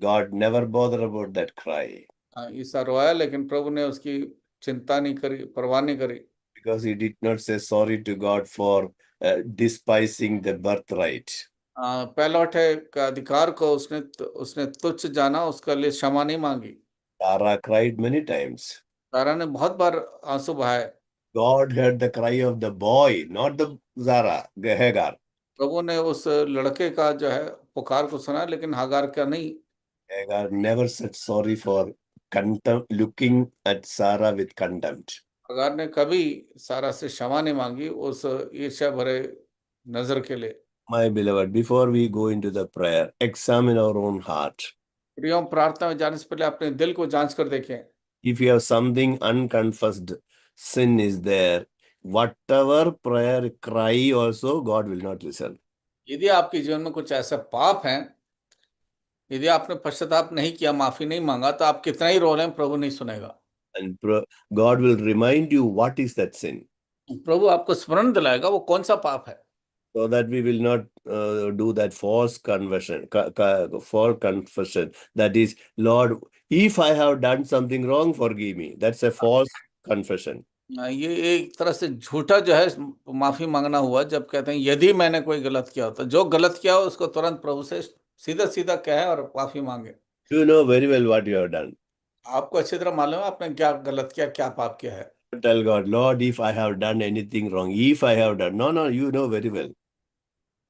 God never bothered about that cry. ईसा रोया लेकिन प्रभु ने उसकी चिंता नहीं करी, परवाह नहीं करी। Because he did not say sorry to God for despising the birthright. पहलौठे का अधिकार को उसने तुच्छ जाना, उसका लिए क्षमा नहीं मांगी। Sarah cried many times. सारा ने बहुत बार आंसू बहाए। God heard the cry of the boy, not the Hagar. प्रभु ने उस लड़के का जो है पुकार को सुना, लेकिन हागार का नहीं। Hagar never said sorry for contempt, looking at Sarah with contempt. Hagar ने कभी सारा से क्षमा नहीं मांगी उस ईर्ष्या भरे नजर के लिए। My beloved, before we go into the prayer, examine our own heart. प्रियो, प्रार्थना में जाने से पहले अपने दिल को जांच कर देखें। If you have something unconfessed sin is there, whatever prayer cry also, God will not listen. यदि आपके जीवन में कुछ ऐसा पाप है, यदि आपने पश्चाताप नहीं किया, माफी नहीं मांगा, तो आप कितना ही रो लें, प्रभु नहीं सुनेगा। And God will remind you what is that sin. प्रभु आपको स्मरण दिलाएगा वो कौन सा पाप है, So that we will not do that false confession. That is, Lord, if I have done something wrong, forgive me. That's a false confession. ये एक तरह से झूठा जो है माफी मांगना हुआ, जब कहते हैं यदि मैंने कोई गलत किया हो, तो जो गलत किया हो उसको तुरंत प्रभु से सीधा सीधा कहे और माफी मांगे। You know very well what you have done. आपको अच्छी तरह मालूम है आपने क्या गलत किया, क्या पाप किया है। Tell God, Lord, if I have done anything wrong, if I have done, no, you know very well.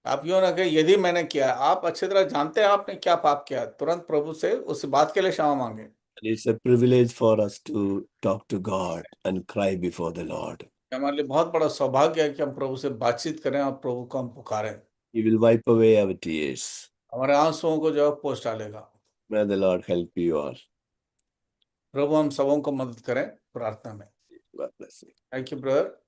आप यूं ना कहे यदि मैंने किया, आप अच्छी तरह जानते हैं आपने क्या पाप किया, तुरंत प्रभु से उस बात के लिए क्षमा मांगे। And it's a privilege for us to talk to God and cry before the Lord. हमारे लिए बहुत बड़ा सौभाग्य है कि हम प्रभु से बातचीत करें और प्रभु को हम पुकारें। He will wipe away our tears. हमारे आंसुओं को जो है पोंछ डालेगा। May the Lord help you all. प्रभु हम सबों को मदद करें प्रार्थना में। God bless you. Thank you brother.